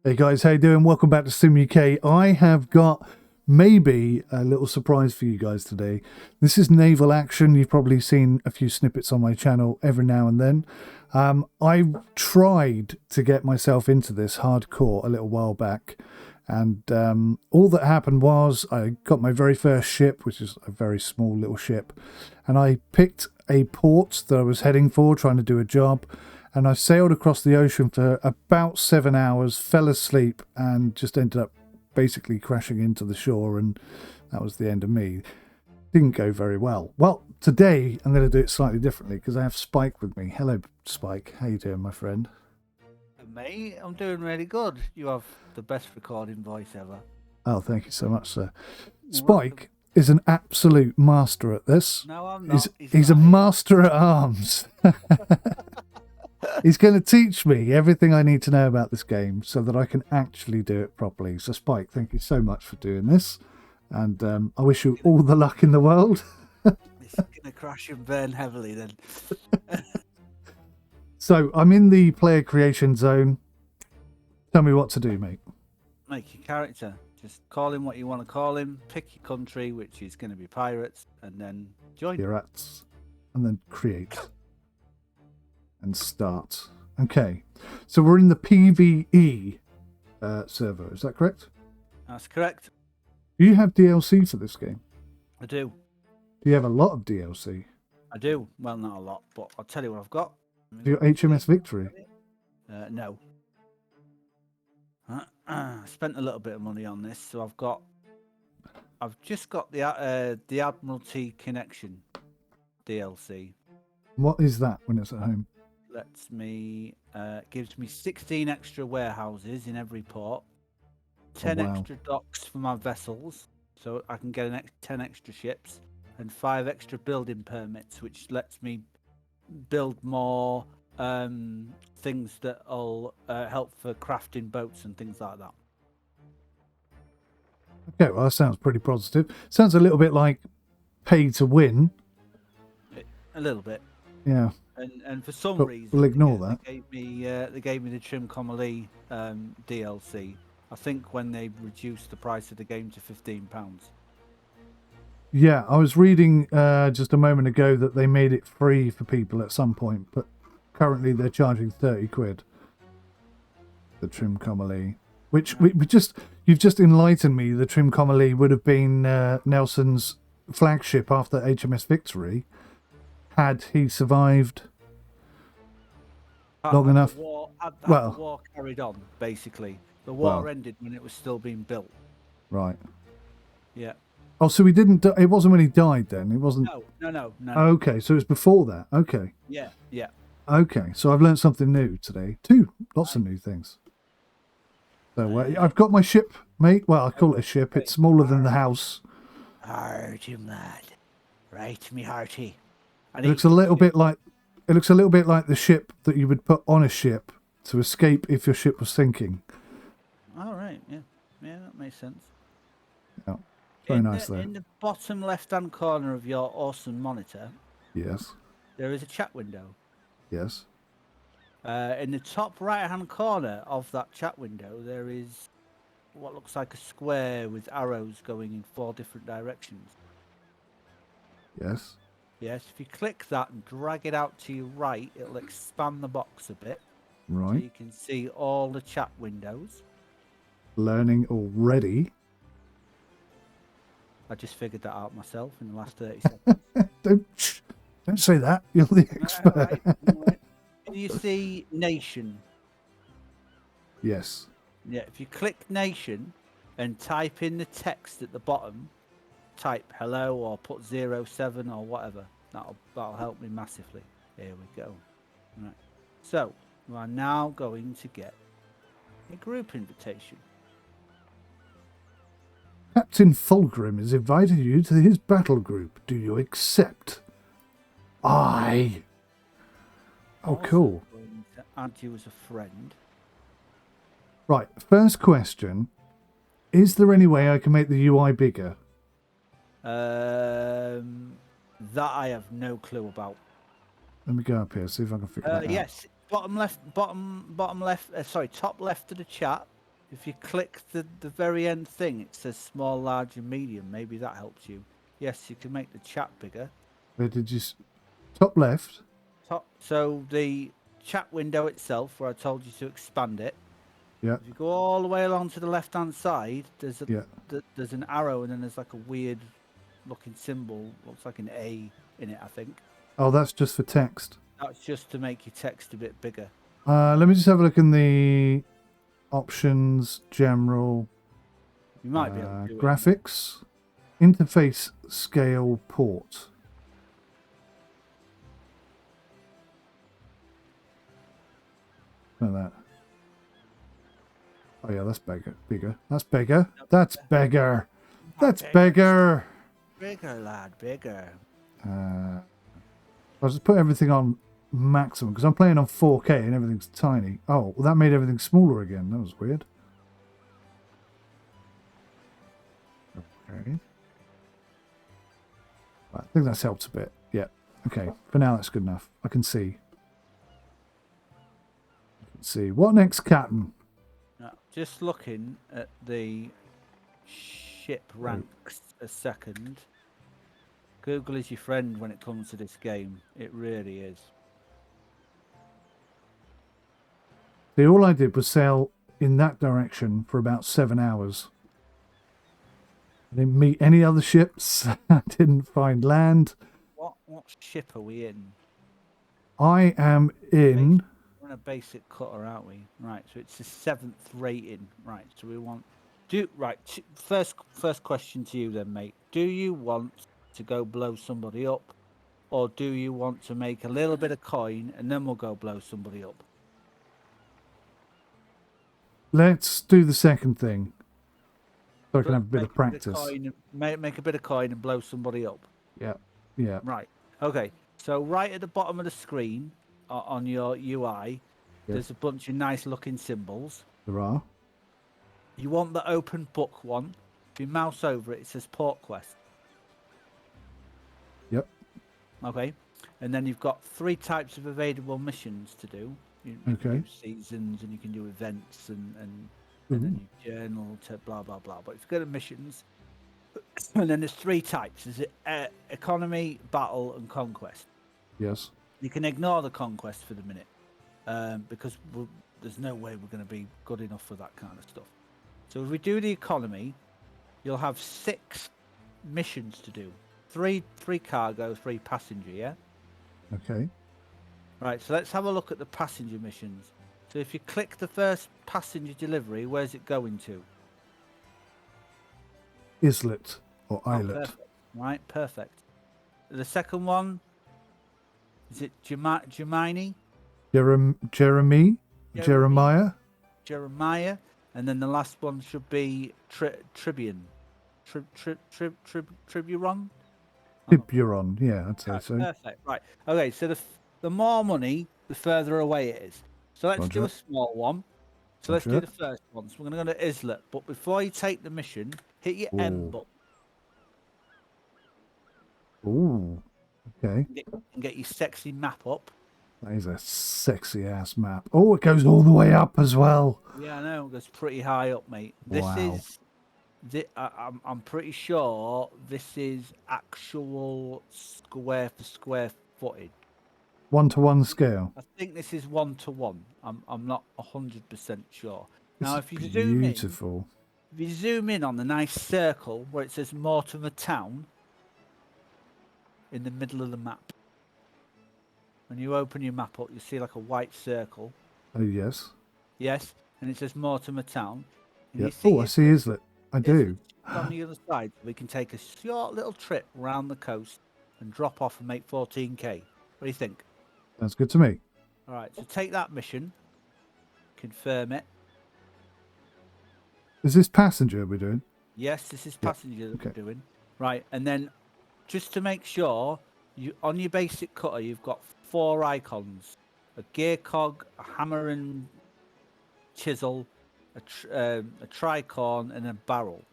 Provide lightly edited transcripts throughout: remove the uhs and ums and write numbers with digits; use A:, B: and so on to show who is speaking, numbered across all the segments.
A: Hey guys, how you doing? Welcome back to Sim UK. I have got maybe a little surprise for you guys today. This is Naval Action. You've probably seen a few snippets on my channel every now and then. I tried to get myself into this hardcore a little while back, and all that happened was I got my very first ship, which is a very small little ship, and I picked a port that I was heading for, trying to do a job. And I sailed across the ocean for about 7 hours, fell asleep, and just ended up basically crashing into the shore, and that was the end of me. Didn't go very well. Well, today I'm going to do it slightly differently because I have Spike with me. Hello, Spike. How you doing, my friend?
B: Mate, I'm doing really good. You have the best recording voice ever.
A: Oh, thank you so much, sir. Spike is an absolute master at this.
B: No, I'm not.
A: He's a master at arms. He's going to teach me everything I need to know about this game so that I can actually do it properly. So, Spike, thank you so much for doing this. And I wish you all the luck in the world.
B: It's going to crash and burn heavily then.
A: So, I'm in the player creation zone. Tell me what to do, mate.
B: Make your character. Just call him what you want to call him. Pick your country, which is going to be pirates, and then join.
A: Pirates. And then create. And start. Okay, so we're in the PVE server, is that correct?
B: That's correct.
A: Do you have DLC for this game?
B: I do.
A: Do you have a lot of DLC?
B: I do. Well, not a lot, but I'll tell you what I've got.
A: Do you got HMS Victory?
B: No. I spent a little bit of money on this, so I've just got the Admiralty Connection DLC.
A: What is that when it's at home?
B: Gives me 16 extra warehouses in every port, 10 extra docks for my vessels, so I can get 10 extra ships, and 5 extra building permits, which lets me build more things that'll help for crafting boats and things like that.
A: Okay, well, that sounds pretty positive. Sounds a little bit like pay to win.
B: A little bit.
A: Yeah.
B: And for some reason,
A: we'll ignore that.
B: They gave me the Trimcommely DLC. I think when they reduced the price of the game to £15.
A: Yeah, I was reading just a moment ago that they made it free for people at some point, but currently they're charging 30 quid. The Trimcommely, which you've just enlightened me. The Trimcommely would have been Nelson's flagship after HMS Victory. Had he survived long enough?
B: The war carried on, basically. The war ended when it was still being built.
A: Right.
B: Yeah.
A: Oh, so he didn't. It wasn't when he died. Then it wasn't.
B: No.
A: Okay, so it was before that. Okay.
B: Yeah.
A: Okay, so I've learned something new today. Lots of new things. So I've got my ship, mate. Well, I call it a ship. It's smaller than the house.
B: Hearty lad, right, me hearty.
A: It looks a little bit like the ship that you would put on a ship to escape if your ship was sinking.
B: All right, yeah, that makes sense.
A: Yeah, very nice there.
B: In the bottom left-hand corner of your awesome monitor,
A: yes,
B: there is a chat window.
A: Yes.
B: In the top right-hand corner of that chat window, there is what looks like a square with arrows going in 4 different directions.
A: Yes.
B: Yes, if you click that and drag it out to your right, it'll expand the box a bit.
A: Right.
B: So you can see all the chat windows.
A: Learning already.
B: I just figured that out myself in the last 30 seconds.
A: Don't say that. You're the expert.
B: Right. Can you see Nation?
A: Yes.
B: Yeah, if you click Nation and type in the text at the bottom, type hello or put 07 or whatever. That'll help me massively. Here we go. Right. So we are now going to get a group invitation.
A: Captain Fulgrim has invited you to his battle group. Do you accept? Aye. Oh, cool.
B: I'm going to add you as a friend.
A: Right. First question: is there any way I can make the UI bigger?
B: That I have no clue about.
A: Let me go up here, see if I can figure that out.
B: Yes, bottom left. Sorry, top left of the chat. If you click the very end thing, it says small, large, and medium. Maybe that helps you. Yes, you can make the chat bigger.
A: Where did you... Top left?
B: Top. So the chat window itself, where I told you to expand it.
A: Yeah.
B: If you go all the way along to the left-hand side, there's
A: Yeah.
B: there's an arrow, and then there's like a weird-looking symbol. Looks like an A in it, I think.
A: Oh, that's just for text.
B: That's just to make your text a bit bigger.
A: Let me just have a look in the options, general,
B: You might be able to do
A: graphics, interface, scale, port. Look at that. Oh yeah, that's bigger. That's bigger. That's bigger. That's bigger.
B: Bigger, lad, bigger.
A: I'll just put everything on maximum because I'm playing on 4K and everything's tiny. Oh, well, that made everything smaller again. That was weird. Okay. I think that's helped a bit. Yeah. Okay. For now, that's good enough. I can see. Let's see. What next, Captain?
B: Now, just looking at the ship ranks a second. Google is your friend when it comes to this game. It really is.
A: See, all I did was sail in that direction for about 7 hours. I didn't meet any other ships. I didn't find land.
B: What ship are we in?
A: I am in...
B: We're in a basic cutter, aren't we? Right, so it's the 7th rating. Right, so we want... First question to you then, mate. Do you want to go blow somebody up, or do you want to make a little bit of coin and then we'll go blow somebody up?
A: Let's do the second thing. So I can have a bit of practice.
B: Make a bit of coin and blow somebody up.
A: Yeah. Yeah.
B: Right. Okay. So right at the bottom of the screen on your UI, there's a bunch of nice looking symbols.
A: There are.
B: You want the open book one. If you mouse over it, it says Port Quest.
A: Yep.
B: Okay. And then you've got 3 types of available missions to do. You can do seasons, and you can do events, and then you journal to blah blah blah. But if you go to missions, and then there's 3 types: there's economy, battle, and conquest.
A: Yes.
B: You can ignore the conquest for the minute, because there's no way we're going to be good enough for that kind of stuff. So if we do the economy, you'll have 6 missions to do: 3 cargo, 3 passenger. Yeah.
A: Okay.
B: Right, so let's have a look at the passenger missions. So if you click the first passenger delivery, where's it going to?
A: Islet or islet.
B: Perfect. Right, perfect. The second one, is it Gemini?
A: Jeremiah?
B: Jeremiah. And then the last one should be Triburon. Triburon?
A: Tiburon, yeah, I'd say so.
B: Perfect, right. Okay, so the more money, the further away it is. So let's do a small one. So let's do the first one. So we're going to go to Islet. But before you take the mission, hit your M button.
A: Ooh, okay.
B: And get your sexy map up.
A: That is a sexy ass map. Oh, it goes all the way up as well.
B: Yeah, I know. It goes pretty high up, mate. I'm pretty sure this is actual square for square footage.
A: 1-to-1 scale.
B: I think this is 1-to-1. I'm not 100% sure. Now, if you zoom in on the nice circle where it says Mortimer Town in the middle of the map. When you open your map up, you see like a white circle.
A: Oh yes.
B: Yes, and it says Mortimer Town.
A: Yeah. Oh, I see Islet. I do.
B: On the other side, we can take a short little trip around the coast and drop off and make 14k. What do you think?
A: Sounds good to me.
B: All right, so take that mission, confirm it.
A: Is this passenger we're doing?
B: Yes, this is passenger that we're doing. Right, and then just to make sure, on your basic cutter, you've got 4 icons: a gear cog, a hammer and chisel, a tricorn, and a barrel.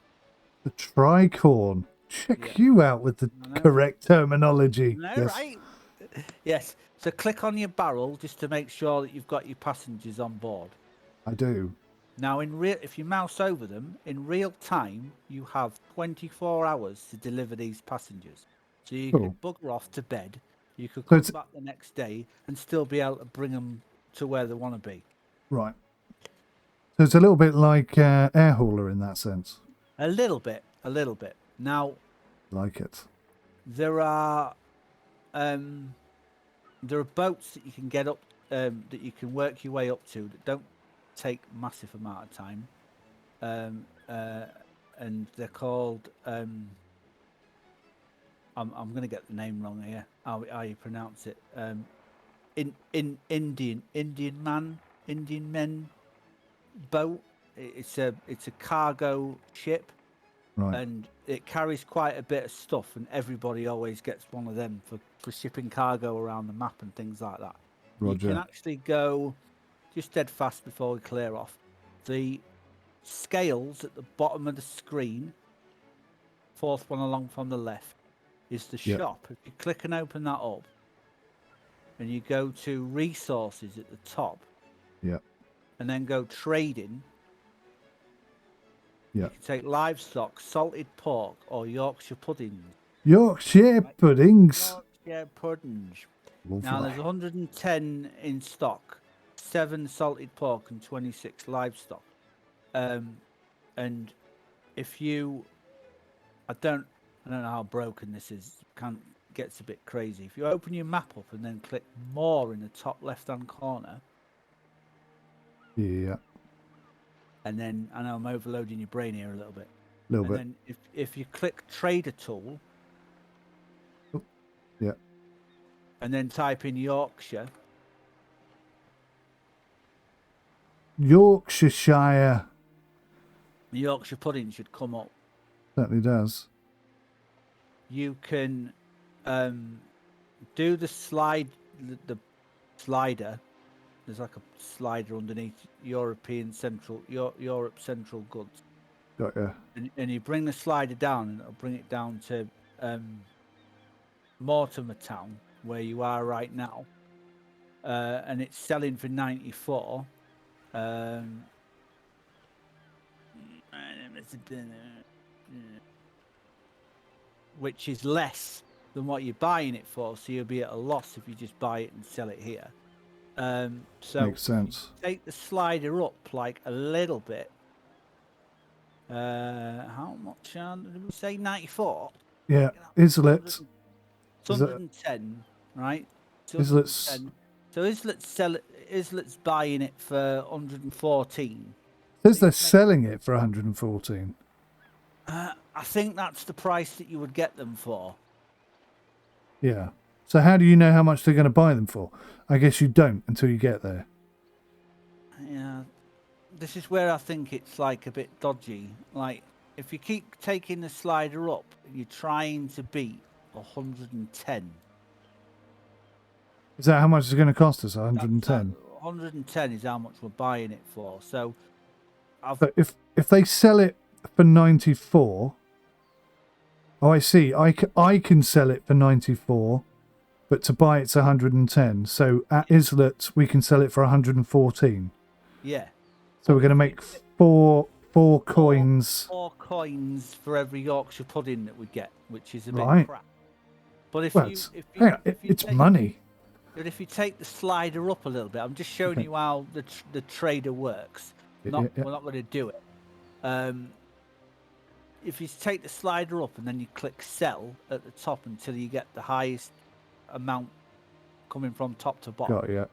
A: The tricorn. Check you out with the correct terminology.
B: No,
A: yes.
B: right? Yes. So click on your barrel just to make sure that you've got your passengers on board.
A: I do.
B: Now, if you mouse over them, in real time, you have 24 hours to deliver these passengers. So you
A: Cool.
B: could bugger off to bed, you could
A: So
B: come
A: it's
B: back the next day and still be able to bring them to where they want to be.
A: right. So it's a little bit like air hauler in that sense.
B: A little bit. Now,
A: Like it.
B: there are boats that you can get up, that you can work your way up to that don't take massive amount of time, and they're called. I'm going to get the name wrong here. How you pronounce it? Indian men boat. It's a cargo ship.
A: Right.
B: And it carries quite a bit of stuff, and everybody always gets one of them for shipping cargo around the map and things like that.
A: Roger.
B: You can actually go just dead fast before we clear off. The scales at the bottom of the screen, fourth one along from the left, is the
A: Yep.
B: shop. If you click and open that up, and you go to resources at the top,
A: Yeah.
B: and then go trading.
A: Yeah.
B: You can take livestock, salted pork, or Yorkshire puddings.
A: Yorkshire puddings.
B: Yorkshire puddings.
A: Lovely.
B: Now there's 110 in stock, 7 salted pork and 26 livestock. And if you, I don't know how broken this is. Gets a bit crazy. If you open your map up and then click more in the top left-hand corner.
A: Yeah.
B: And then I know I'm overloading your brain here a little bit.
A: Little bit.
B: Then if you click trader tool.
A: Oh, yeah.
B: And then type in Yorkshire.
A: Yorkshire.
B: The Yorkshire pudding should come up.
A: Certainly does.
B: You can do the slide, the slider. There's like a slider underneath Europe Central Goods.
A: Got ya.
B: And you bring the slider down, and it'll bring it down to Mortimer Town, where you are right now. And it's selling for 94. Which is less than what you're buying it for, so you'll be at a loss if you just buy it and sell it here. So
A: makes sense.
B: Take the slider up like a little bit. How much did we say? 94?
A: Yeah, Islet.
B: It's 110, right?
A: Islet's.
B: So Islet's buying it for 114.
A: Says they're selling it for 114.
B: I think that's the price that you would get them for.
A: Yeah. So how do you know how much they're going to buy them for? I guess you don't until you get there.
B: Yeah. This is where I think it's like a bit dodgy. Like, if you keep taking the slider up, you're trying to beat 110.
A: Is that how much it's going to cost us? 110.
B: 110 is how much we're buying it for. So,
A: but if they sell it for 94, oh, I see. I can sell it for 94, but to buy it's 110. So at Islet we can sell it for 114.
B: Yeah.
A: So we're going to make four coins.
B: 4 coins for every Yorkshire pudding that we get, which is a bit
A: Right.
B: crap. But
A: it's money.
B: But if you take the slider up a little bit, I'm just showing you how the trader works. We're not going to do it. If you take the slider up and then you click sell at the top until you get the highest amount coming from top to bottom.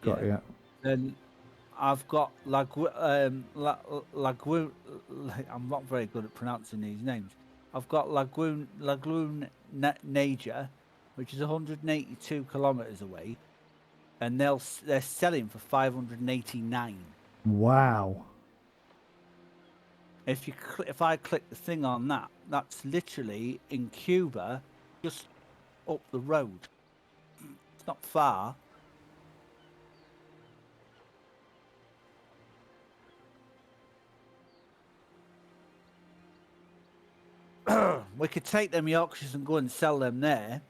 A: Got ya.
B: Then I've got I'm not very good at pronouncing these names. I've got Lagoon Naja, which is 182 kilometers away, and they're selling for 589.
A: Wow.
B: If I click the thing on that, that's literally in Cuba, just up the road. It's not far. We could take them Yorkshires and go and sell them there.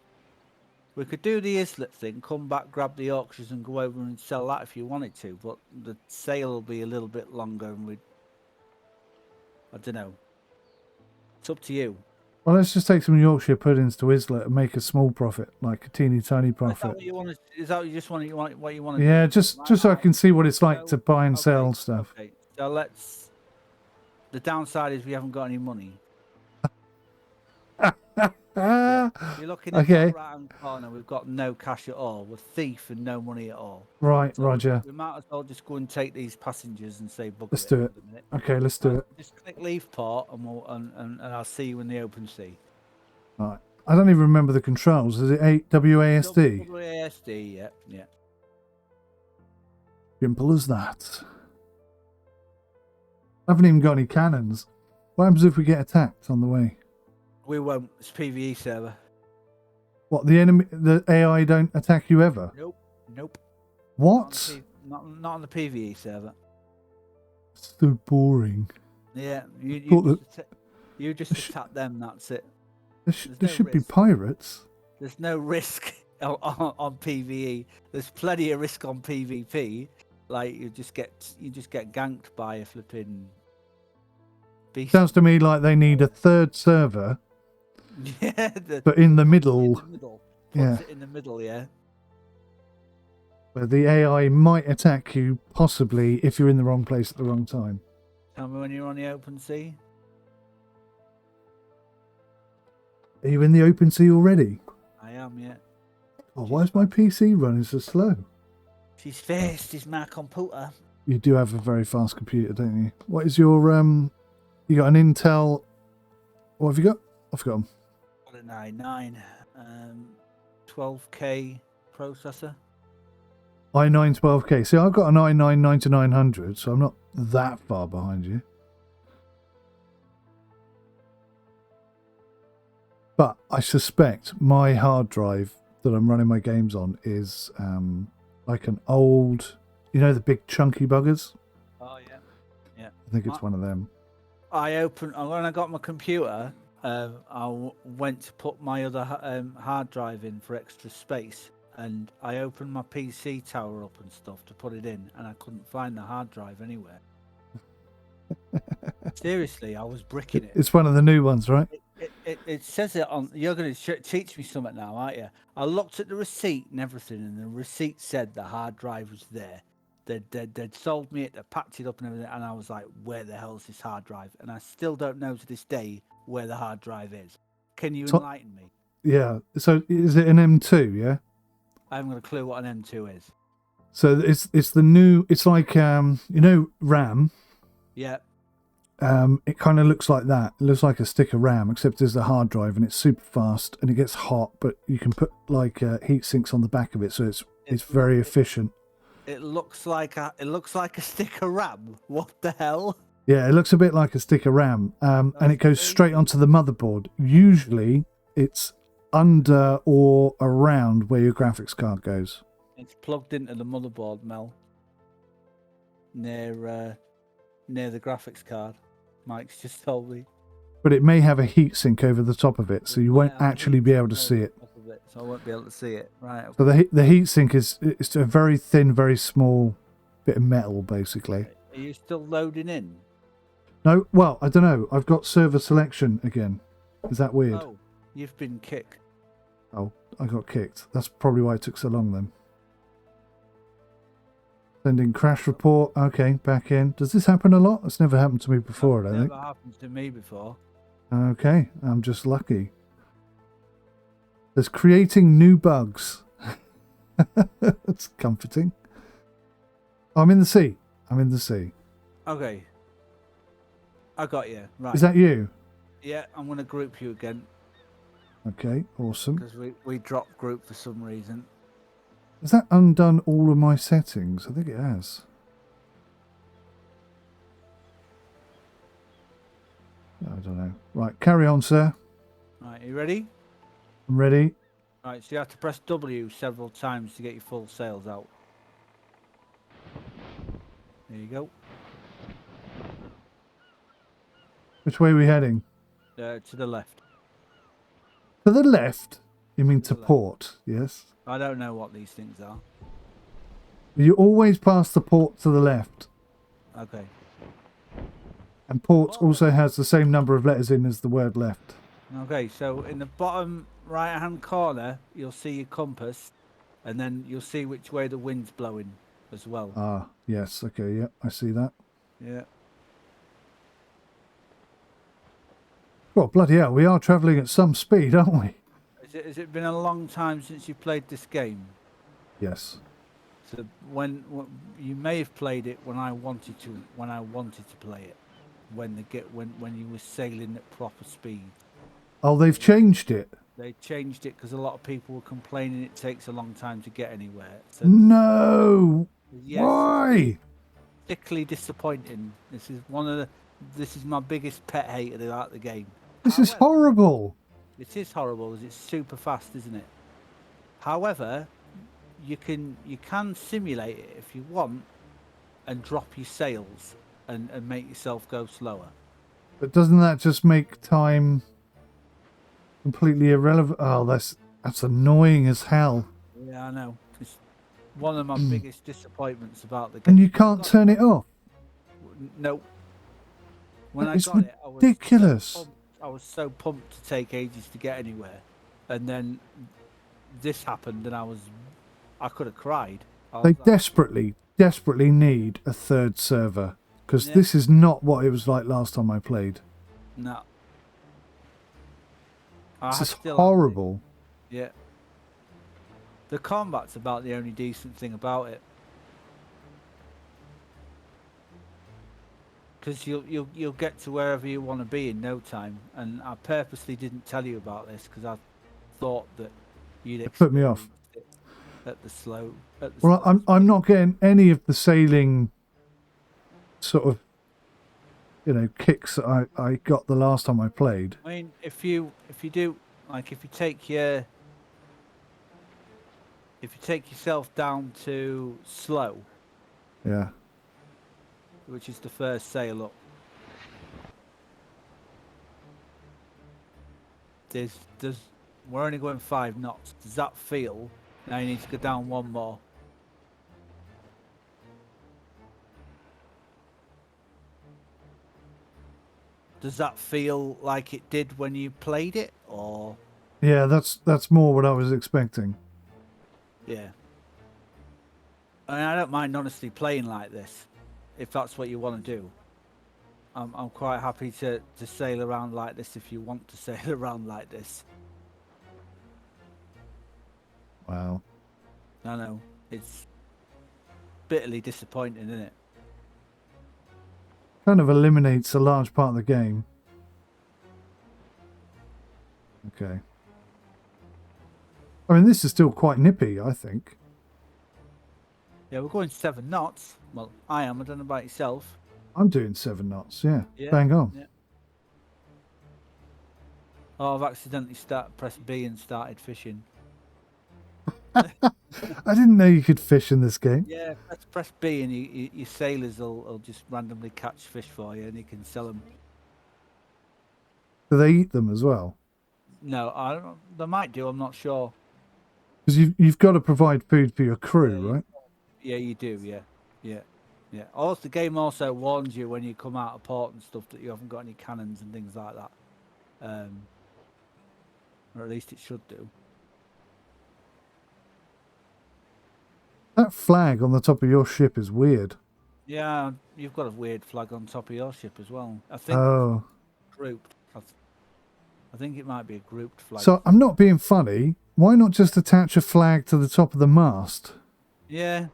B: We could do the islet thing, come back, grab the auctions, and go over and sell that if you wanted to. But the sale will be a little bit longer, and I don't know. It's up to you.
A: Well, let's just take some Yorkshire puddings to Islet and make a small profit, like a teeny tiny profit.
B: Is that what you want? Is that what you just want? What you want to
A: Yeah,
B: do?
A: just so I can see what it's like to buy and sell stuff.
B: Okay, so let's. The downside is we haven't got any money. Yeah, you're looking at the right-hand corner. We've got no cash at all. We're thief and no money at all.
A: Right,
B: so
A: Roger.
B: We might as well just go and take these passengers and say, "Bugger
A: let's do it." Okay, let's do it.
B: Just click leave port, and and I'll see you in the open sea.
A: Right. I don't even remember the controls. Is it WASD?
B: WASD, yeah.
A: Simple as that. I haven't even got any cannons. What happens if we get attacked on the way?
B: We won't. It's PVE server.
A: What, the AI don't attack you ever?
B: Nope.
A: What?
B: Not on the PVE server.
A: So boring.
B: Yeah, you just attack them. That's it.
A: There should be pirates.
B: There's no risk on PVE. There's plenty of risk on PvP. Like you just get ganked by a flipping beast.
A: Sounds to me like they need a third server.
B: Yeah,
A: but in the middle.
B: Puts it in the middle, yeah.
A: Where the AI might attack you, possibly, if you're in the wrong place at the wrong time.
B: Tell me when you're on the open sea.
A: Are you in the open sea already?
B: I am, yeah.
A: Oh, why is my PC running so slow?
B: She's fast, is my computer.
A: You do have a very fast computer, don't you? What is your, you got an Intel, what have you got? I've got them.
B: Got an i9, 12K processor.
A: i9 12K. See, I've got an i9 9900, so I'm not that far behind you. But I suspect my hard drive that I'm running my games on is like an old, you know, the big chunky buggers?
B: Oh, yeah.
A: I think it's one of them.
B: When I got my computer, I went to put my other hard drive in for extra space, and I opened my PC tower up and stuff to put it in, and I couldn't find the hard drive anywhere. Seriously, I was bricking it.
A: It's one of the new ones, right?
B: It says it on. You're going to teach me something now, aren't you? I looked at the receipt and everything, and the receipt said the hard drive was there. They'd sold me it, they packed it up and everything, and I was like, where the hell is this hard drive? And I still don't know to this day where the hard drive is. Can you enlighten me?
A: Yeah. So is it an M2, yeah?
B: I haven't got a clue what an M2 is.
A: So it's the new, it's like, you know, RAM?
B: Yeah.
A: It kind of looks like that. It looks like a stick of RAM, except there's a hard drive and it's super fast and it gets hot, but you can put like heat sinks on the back of it, so it's very efficient.
B: It looks like a stick of RAM. What the hell?
A: Yeah, it looks a bit like a stick of RAM, and it goes straight onto the motherboard. Usually, it's under or around where your graphics card goes.
B: It's plugged into the motherboard, Mel. Near the graphics card. Mike's just told me.
A: But it may have a heatsink over the top of it, so you won't actually be able to see it.
B: So I won't be able to see it. Right. Okay.
A: So the heatsink is a very thin, very small bit of metal, basically.
B: Are you still loading in?
A: No, well, I don't know. I've got server selection again. Is that weird?
B: Oh, you've been kicked.
A: Oh, I got kicked. That's probably why it took so long then. Sending crash report. Okay, back in. Does this happen a lot? It's never happened to me before, I don't think.
B: Never happened to me before.
A: Okay, I'm just lucky. There's creating new bugs. That's comforting. I'm in the sea.
B: Okay. I got you. Right.
A: Is that you?
B: Yeah, I'm going to group you again.
A: Okay, awesome.
B: Because we dropped group for some reason.
A: Has that undone all of my settings? I think it has. I don't know. Right, carry on, sir.
B: Right, you ready?
A: I'm ready.
B: Right, so you have to press W several times to get your full sails out. There you go.
A: Which way are we heading?
B: To the left.
A: To the left? You mean to port? Yes.
B: I don't know what these things are.
A: You always pass the port to the left.
B: Okay.
A: And port also has the same number of letters in as the word left.
B: Okay, so in the bottom right-hand corner, you'll see your compass, and then you'll see which way the wind's blowing as well.
A: Ah, yes. Okay, yeah, I see that.
B: Yeah.
A: Well, bloody hell, we are travelling at some speed, aren't we?
B: Has it been a long time since you played this game?
A: Yes.
B: So when you may have played it when I wanted to play it, when you were sailing at proper speed.
A: Oh, they've changed it.
B: They changed it because a lot of people were complaining it takes a long time to get anywhere. So
A: No.
B: yes,
A: Why?
B: particularly disappointing. This is my biggest pet hate about the game.
A: This is horrible.
B: It is horrible as it's super fast, isn't it? However, you can simulate it if you want and drop your sails and make yourself go slower.
A: But doesn't that just make time completely irrelevant? Oh, that's annoying as hell.
B: Yeah, I know. It's one of my biggest disappointments about the game.
A: And you can't turn it off.
B: No. When
A: That
B: I
A: is
B: got it,
A: ridiculous.
B: I was so pumped to take ages to get anywhere, and then this happened, and I could have cried.
A: They desperately need a third server because this is not what it was like last time I played.
B: No.
A: This is horrible.
B: Yeah. The combat's about the only decent thing about it. Because you'll get to wherever you want to be in no time, and I purposely didn't tell you about this because I thought that you'd
A: put me off
B: at the slow.
A: Well, I'm not getting any of the sailing sort of kicks that I got the last time I played.
B: I mean, if you do like if you take yourself down to slow.
A: Yeah.
B: Which is the first sail up. We're only going 5 knots. Does that feel? Now you need to go down one more. Does that feel like it did when you played it, or?
A: Yeah, that's more what I was expecting.
B: Yeah. I mean, I don't mind honestly playing like this. If that's what you want to do, I'm quite happy to sail around like this if you want to sail around like this.
A: Wow.
B: I know, it's bitterly disappointing, isn't it?
A: Kind of eliminates a large part of the game. Okay. I mean, this is still quite nippy, I think.
B: Yeah, we're going 7 knots. Well, I am. I don't know about yourself.
A: I'm doing 7 knots. Yeah. Bang on.
B: Yeah. Oh, I've accidentally pressed B and started fishing.
A: I didn't know you could fish in this game.
B: Yeah, press B and your sailors will just randomly catch fish for you and you can sell them.
A: Do they eat them as well?
B: No, I don't know. They might do. I'm not sure.
A: Because you've got to provide food for your crew, right?
B: Yeah, you do. Yeah. Also, the game also warns you when you come out of port and stuff that you haven't got any cannons and things like that. Or at least it should do.
A: That flag on the top of your ship is weird.
B: Yeah, you've got a weird flag on top of your ship as well. I think grouped. I think it might be a grouped flag.
A: So I'm not being funny. Why not just attach a flag to the top of the mast?
B: Yeah.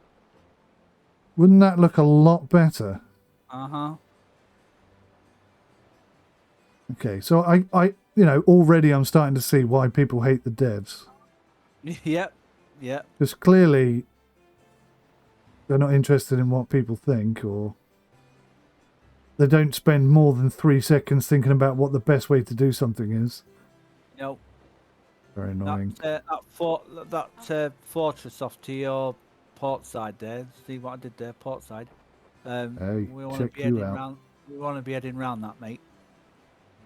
A: Wouldn't that look a lot better?
B: Uh-huh.
A: Okay, so I already I'm starting to see why people hate the devs.
B: Yep.
A: Because clearly they're not interested in what people think, or they don't spend more than 3 seconds thinking about what the best way to do something is.
B: Nope.
A: Very annoying.
B: That fortress off to your port side there. See what I did there, port side.
A: Hey,
B: we want
A: check
B: to be
A: you
B: heading
A: out.
B: round. We want to be heading round that, mate.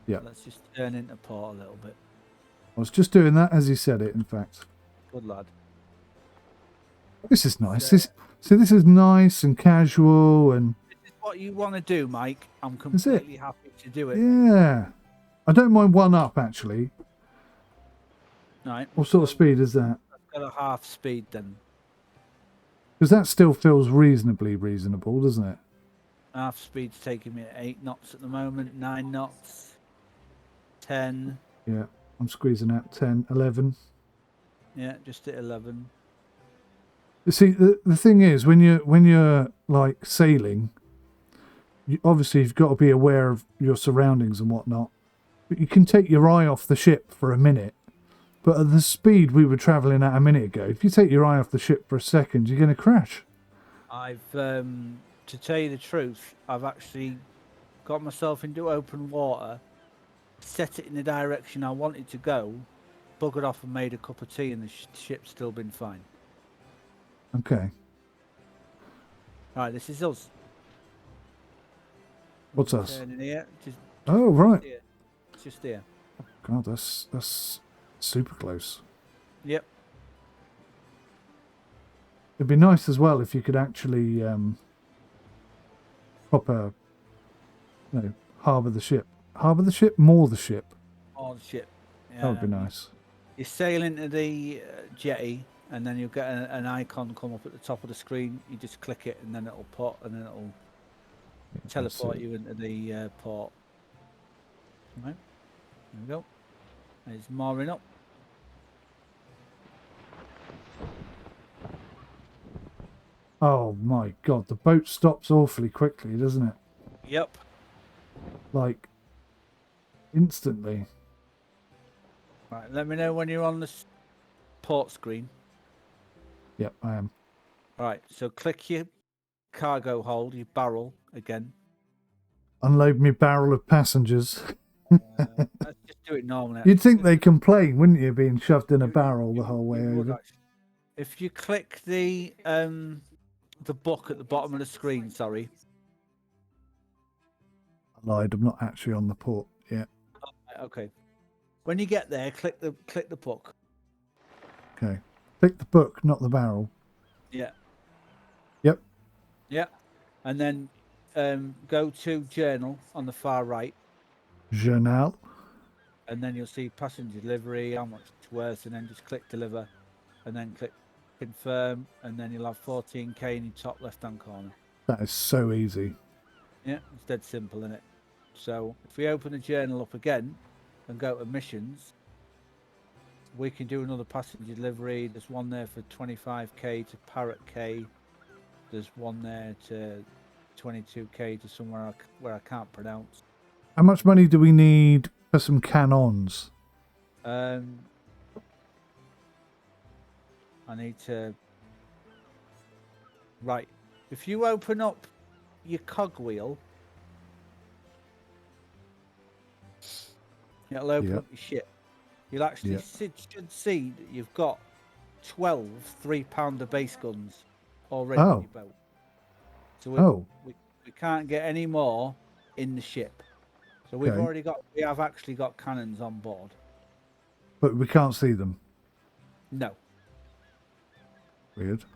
A: Yeah.
B: Let's just turn into port a little bit.
A: I was just doing that as he said it, in fact.
B: Good lad.
A: This is nice. This is nice and casual and...
B: This is what you want to do, Mike. I'm
A: Is it?
B: completely happy to do it.
A: Yeah. I don't mind 1 up, actually.
B: Right.
A: What sort of speed is that?
B: I've got a half speed then.
A: Because that still feels reasonably reasonable, doesn't it?
B: Half speed's taking me at 8 knots at the moment, 9 knots, 10.
A: Yeah, I'm squeezing out 10, 11.
B: Yeah, just at 11.
A: You see, the thing is, when you're like sailing, obviously you've got to be aware of your surroundings and whatnot. But you can take your eye off the ship for a minute. But at the speed we were travelling at a minute ago, if you take your eye off the ship for a second, you're going to crash.
B: I've, to tell you the truth, I've actually got myself into open water, set it in the direction I wanted to go, buggered off and made a cup of tea, and the ship's still been fine.
A: Okay.
B: Right, this is us.
A: What's us?
B: Turning here.
A: Oh, right.
B: Here. It's just here.
A: God, that's super close.
B: Yep.
A: It'd be nice as well if you could actually proper, harbour the ship. Harbour the ship, moor the ship.
B: Moor the ship. Yeah,
A: that would be nice.
B: You sail into the jetty, and then you'll get an icon come up at the top of the screen. You just click it, and then it'll put, and then it'll teleport you into the port. Right. There we go. It's mooring up.
A: Oh my God, the boat stops awfully quickly, doesn't it?
B: Yep.
A: Like, instantly.
B: Right, let me know when you're on the port screen.
A: Yep, I am.
B: Right, so click your cargo hold, your barrel again.
A: Unload me barrel of passengers.
B: Let's just do it normally.
A: You'd think they complain, wouldn't you, being shoved in a barrel the whole way over?
B: Actually. If you click the book at the bottom of the screen, sorry.
A: I lied, I'm not actually on the port yet.
B: Okay. When you get there, click the book.
A: Okay. Click the book, not the barrel.
B: Yeah.
A: Yep.
B: Yeah. And then go to journal on the far right.
A: Journal.
B: And then you'll see passenger delivery, how much it's worth, and then just click deliver. And then click confirm, and then you'll have 14k in your top left hand corner.
A: That is so easy.
B: Yeah, it's dead simple, isn't it? So if we open the journal up again and go to missions, we can do another passenger delivery. There's one there for 25k to Parrot K. There's one there to 22k to somewhere where I can't pronounce.
A: How much money do we need for some cannons?
B: I need to... Right. If you open up your cogwheel, it'll open up your ship. You'll actually should see that you've got 12 3-pounder base guns already on your boat. So we can't get any more in the ship. So we have actually got cannons on board.
A: But we can't see them.
B: No.
A: Weird.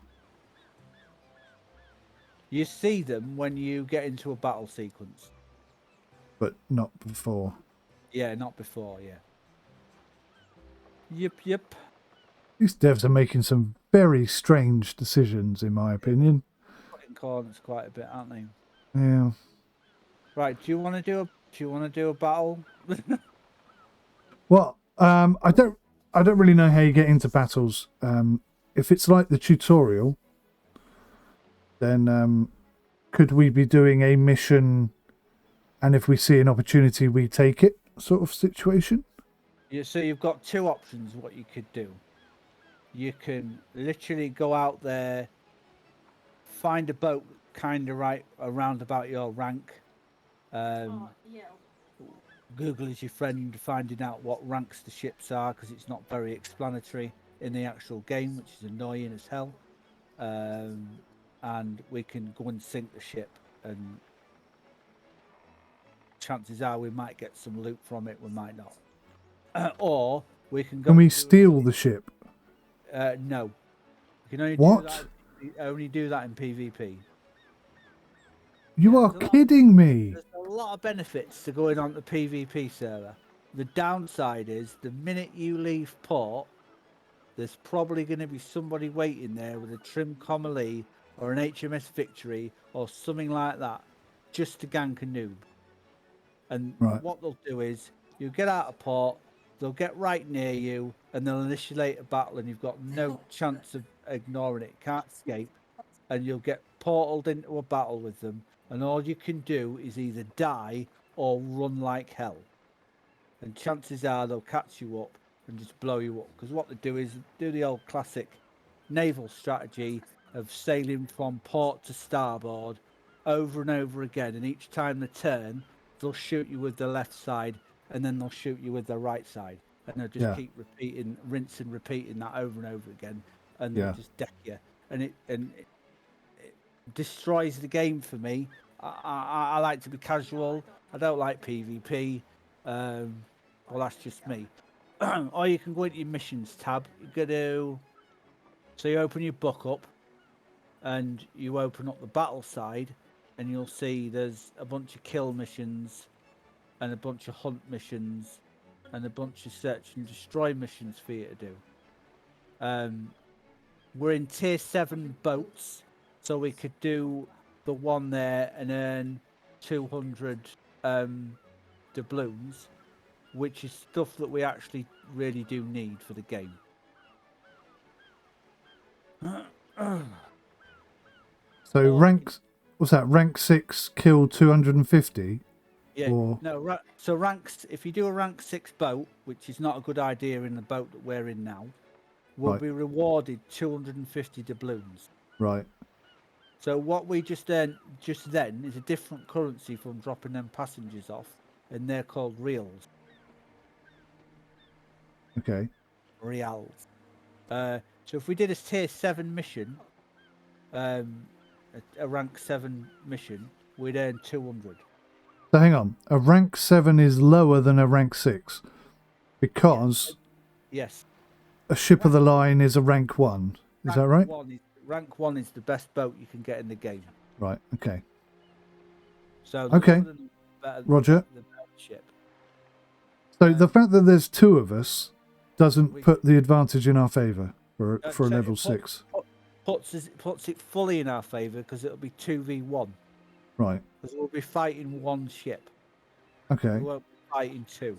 B: You see them when you get into a battle sequence.
A: But not before.
B: Yeah, not before, yeah. Yep.
A: These devs are making some very strange decisions, in my opinion.
B: Cutting corners quite a bit, aren't they?
A: Yeah.
B: Right, do you want to do a battle?
A: Well, I don't really know how you get into battles. If it's like the tutorial, then could we be doing a mission, and if we see an opportunity, we take it, sort of situation?
B: Yeah, so you've got two options what you could do. You can literally go out there, find a boat kind of right around about your rank. Google is your friend, finding out what ranks the ships are, because it's not very explanatory in the actual game, which is annoying as hell. And we can go and sink the ship, and chances are we might get some loot from it, we might not. Or We can go.
A: Can we
B: and do
A: steal the ship?
B: no. You can only
A: What?
B: only do that in PvP.
A: You are kidding me.
B: There's a lot of benefits to going on the PvP server. The downside is the minute you leave port, there's probably going to be somebody waiting there with a trim Comely or an HMS Victory or something like that, just to gank a noob. And
A: Right.
B: what they'll do is you get out of port, they'll get right near you, and they'll initiate a battle, and you've got no chance of ignoring it. Can't escape, and you'll get portaled into a battle with them, and all you can do is either die or run like hell. And chances are they'll catch you up and just blow you up, because what they do is do the old classic naval strategy of sailing from port to starboard over and over again, and each time they turn, they'll shoot you with the left side, and then they'll shoot you with the right side, and they'll just keep repeating, rinse and repeating that over and over again, and they'll just deck you, and it destroys the game for me. I like to be casual. I don't like PvP. Well, that's just me. Or you can go into your missions tab. You go to, so you open your book up, and you open up the battle side, and you'll see there's a bunch of kill missions, and a bunch of hunt missions, and a bunch of search and destroy missions for you to do. We're in tier 7 boats, so we could do the one there and earn 200 doubloons, which is stuff that we actually really do need for the game.
A: So what's that? Rank 6 kill 250?
B: Yeah.
A: Or...
B: No, so ranks, if you do a rank 6 boat, which is not a good idea in the boat that we're in now, will be rewarded 250 doubloons.
A: Right.
B: So what we just earned just then is a different currency from dropping them passengers off, and they're called reals.
A: Okay.
B: Reals. So if we did a tier 7 mission, a rank 7 mission, we'd earn 200.
A: So hang on. A rank 7 is lower than a rank 6 because
B: yes,
A: a ship of the line is a rank 1. Is that right?
B: Rank 1 is the best boat you can get in the game.
A: Right. Okay.
B: So
A: Roger.
B: The better ship.
A: So the fact that there's 2 of us doesn't put the advantage in our favour for a level 6.
B: Puts it fully in our favour because it'll be 2v1.
A: Right.
B: Because we'll be fighting one ship.
A: Okay.
B: We won't be fighting 2.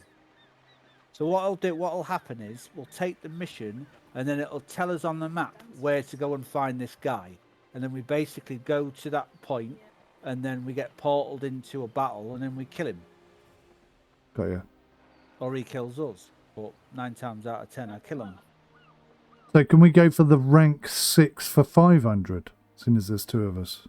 B: So what'll happen is we'll take the mission, and then it'll tell us on the map where to go and find this guy. And then we basically go to that point, and then we get portaled into a battle, and then we kill him.
A: Got you.
B: Or he kills us. But 9 times out of 10, I kill him.
A: So can we go for the rank 6 for 500, seeing as there's 2 of us?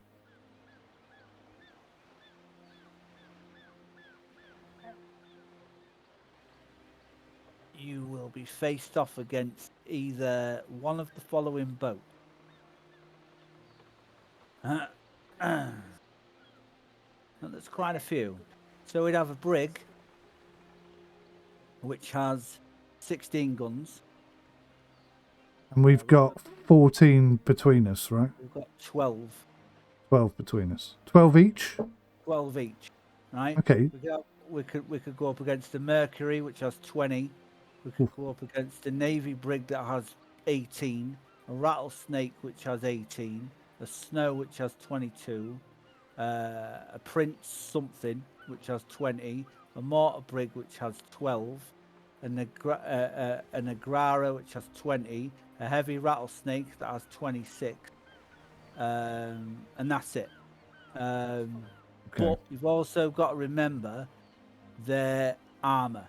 B: You will be faced off against either one of the following boats. There's quite a few. So we'd have a brig, which has 16 guns.
A: And we've got 14 between us, right?
B: We've got 12.
A: 12 between us. 12 each?
B: 12 each, right?
A: Okay.
B: We could go up against the Mercury, which has 20. We could go up against the Navy brig that has 18. A Rattlesnake, which has 18. A Snow, which has 22. A Prince something, which has 20. A Mortar brig, which has 12. An Agrara, which has 20. A Heavy Rattlesnake that has 26. And that's it. But you've also got to remember their armor.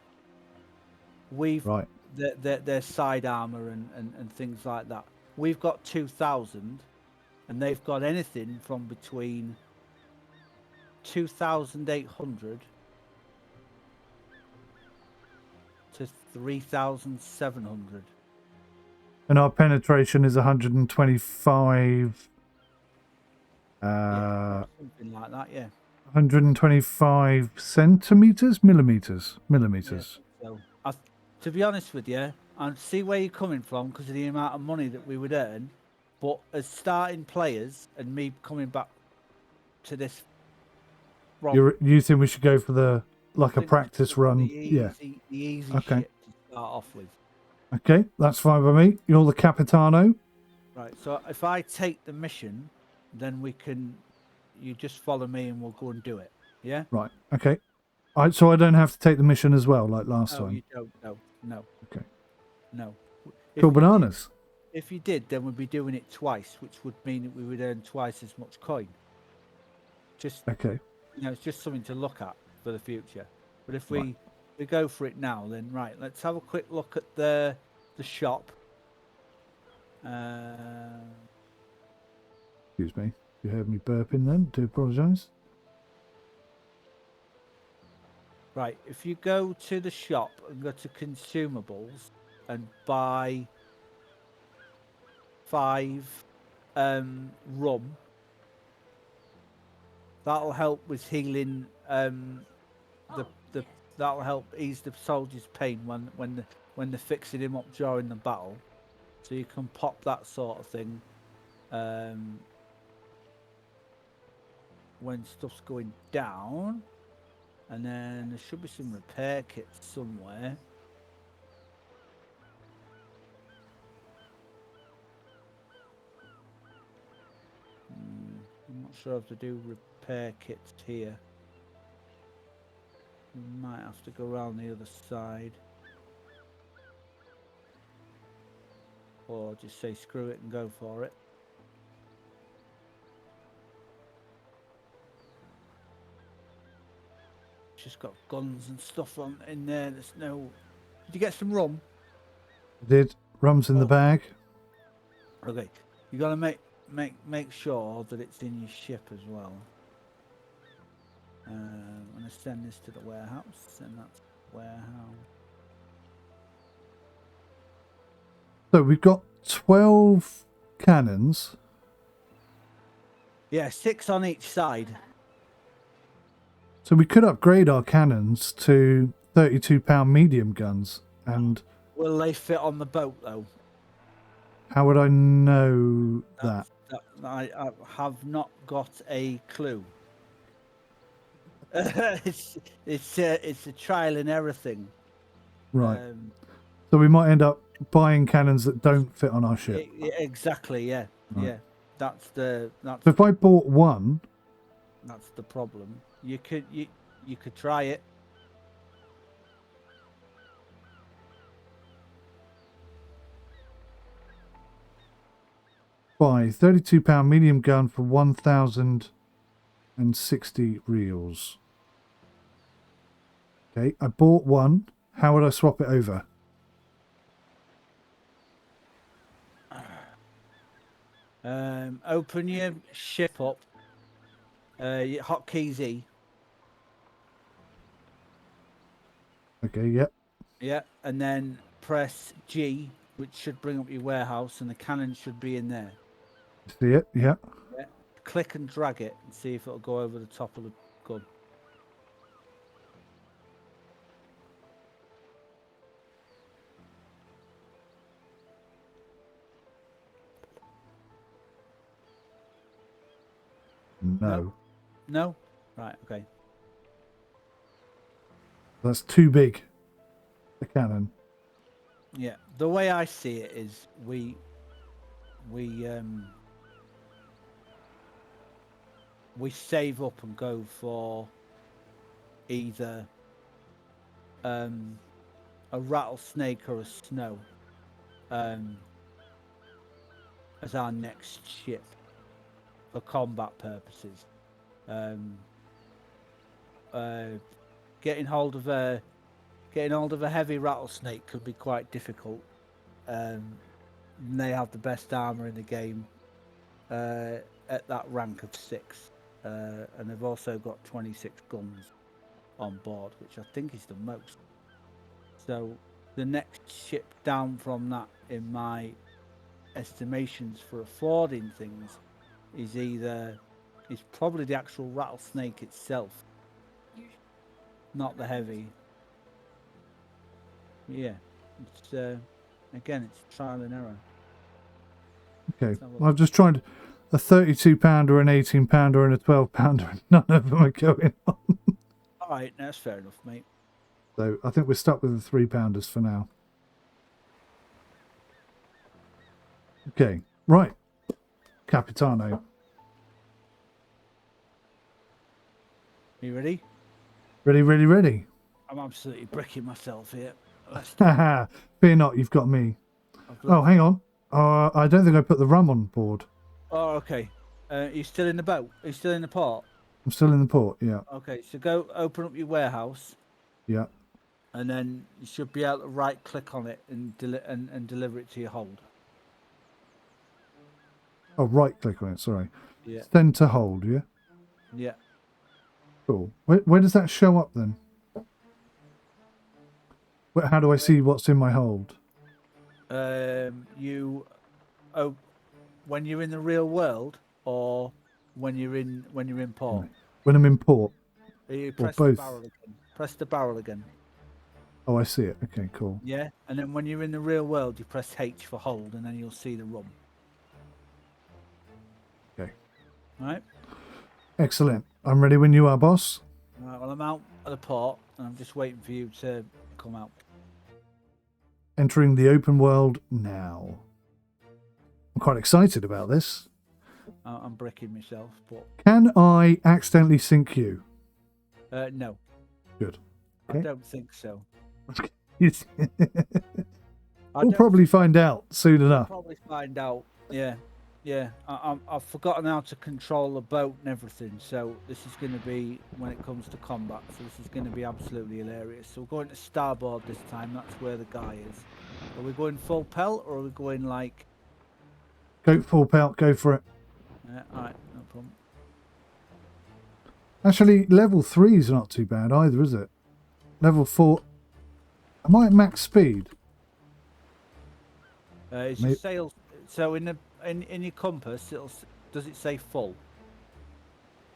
B: Their side armor and things like that. We've got 2,000, and they've got anything from between 2,800 to 3,700.
A: And our penetration is 125.
B: Something like that, yeah.
A: 125 centimeters, millimeters.
B: Yeah, so to be honest with you, I see where you're coming from because of the amount of money that we would earn. But as starting players and me coming back to this,
A: You think we should go for the a practice run?
B: The easy
A: Okay.
B: ship to start off with.
A: Okay, that's fine by me. You're the Capitano.
B: Right. So if I take the mission, then you just follow me and we'll go and do it. Yeah.
A: Right. Okay. So I don't have to take the mission as well, like last
B: No,
A: time.
B: you don't. No.
A: Okay.
B: No.
A: Cool bananas.
B: If you did, then we'd be doing it twice, which would mean that we would earn twice as much coin. Just
A: okay.
B: It's just something to look at for the future. But if we go for it now, then right, let's have a quick look at the shop.
A: Excuse me. You heard me burping then. Do apologise.
B: Right, if you go to the shop and go to Consumables and buy 5 rum, that'll help with healing. That'll help ease the soldier's pain when they're fixing him up during the battle. So you can pop that sort of thing when stuff's going down. And then there should be some repair kits somewhere. I'm not sure if to do repair kits here. We might have to go around the other side. Or just say screw it and go for it. Just got guns and stuff in there. There's no. Did you get some rum?
A: I did. Rum's in the bag.
B: Okay, you gotta make sure that it's in your ship as well. I'm gonna send this to the warehouse. Send that to the warehouse.
A: So we've got 12 cannons.
B: Yeah, 6 on each side.
A: So we could upgrade our cannons to 32-pound medium guns. And
B: will they fit on the boat though?
A: How would I know that?
B: I have not got a clue. It's a trial and error thing.
A: Right. So we might end up buying cannons that don't fit on our ship.
B: Exactly. Yeah. Right. Yeah. That's
A: So if I bought one,
B: that's the problem. You could try it.
A: Buy 32-pound medium gun for 1,060 reals. Okay, I bought one. How would I swap it over?
B: Open your ship up. Your hotkeys E.
A: Okay, yep.
B: Yeah, and then press G, which should bring up your warehouse, and the cannon should be in there.
A: See it? Yeah.
B: Yeah. Click and drag it and see if it'll go over the top of the gun.
A: No.
B: No? Right, okay.
A: That's too big. The cannon.
B: Yeah, the way I see it is we save up and go for either a rattlesnake or a snow as our next ship for combat purposes. Getting hold of a heavy rattlesnake could be quite difficult. They have the best armor in the game at that rank of 6, and they've also got 26 guns on board, which I think is the most. So the next ship down from that, in my estimations for affording things, is probably the actual rattlesnake itself, not the heavy. Yeah, it's Again, it's trial and error.
A: Okay, well, I've just tried a 32-pounder, an 18-pounder, and a 12-pounder, and none of them are going on.
B: All right, that's fair enough, mate.
A: So I think we're stuck with the 3-pounders for now. Okay, right. Capitano.
B: You ready?
A: Ready, ready, ready.
B: I'm absolutely bricking myself here.
A: Haha, fear not, you've got me. Oh, hang on. I don't think I put the rum on board.
B: Oh, okay. Are you still in the boat? Are you still in the port?
A: I'm still in the port, yeah.
B: Okay, so go open up your warehouse.
A: Yeah.
B: And then you should be able to right click on it and deliver it to your hold.
A: Oh, right click on it, sorry.
B: Yeah.
A: Send to hold, yeah?
B: Yeah.
A: Cool. Where does that show up then? How do I see what's in my hold?
B: When you're in the real world or when you're in port.
A: When I'm in port.
B: You
A: or
B: press
A: both.
B: the barrel again. Press the barrel again.
A: Oh, I see it. Okay, cool.
B: Yeah, and then when you're in the real world, you press H for hold, and then you'll see the rum.
A: Okay.
B: All right.
A: Excellent. I'm ready when you are, boss.
B: All right. Well, I'm out of the port, and I'm just waiting for you to come out.
A: Entering the open world now. I'm quite excited about this.
B: I'm bricking myself, but
A: Can I accidentally sink you?
B: no.
A: Good.
B: Okay. I don't think so.
A: We'll probably find out soon enough.
B: Probably find out. Yeah. Yeah, I've forgotten how to control the boat and everything, so this is going to be, when it comes to combat, so this is going to be absolutely hilarious. So we're going to starboard this time, that's where the guy is. Are we going full pelt, or are we going like...
A: Go full pelt, go for it.
B: Yeah, alright, no problem.
A: Actually, level 3 is not too bad either, is it? Level 4... Am I at max speed?
B: It's your sails, so in your compass, does it say full?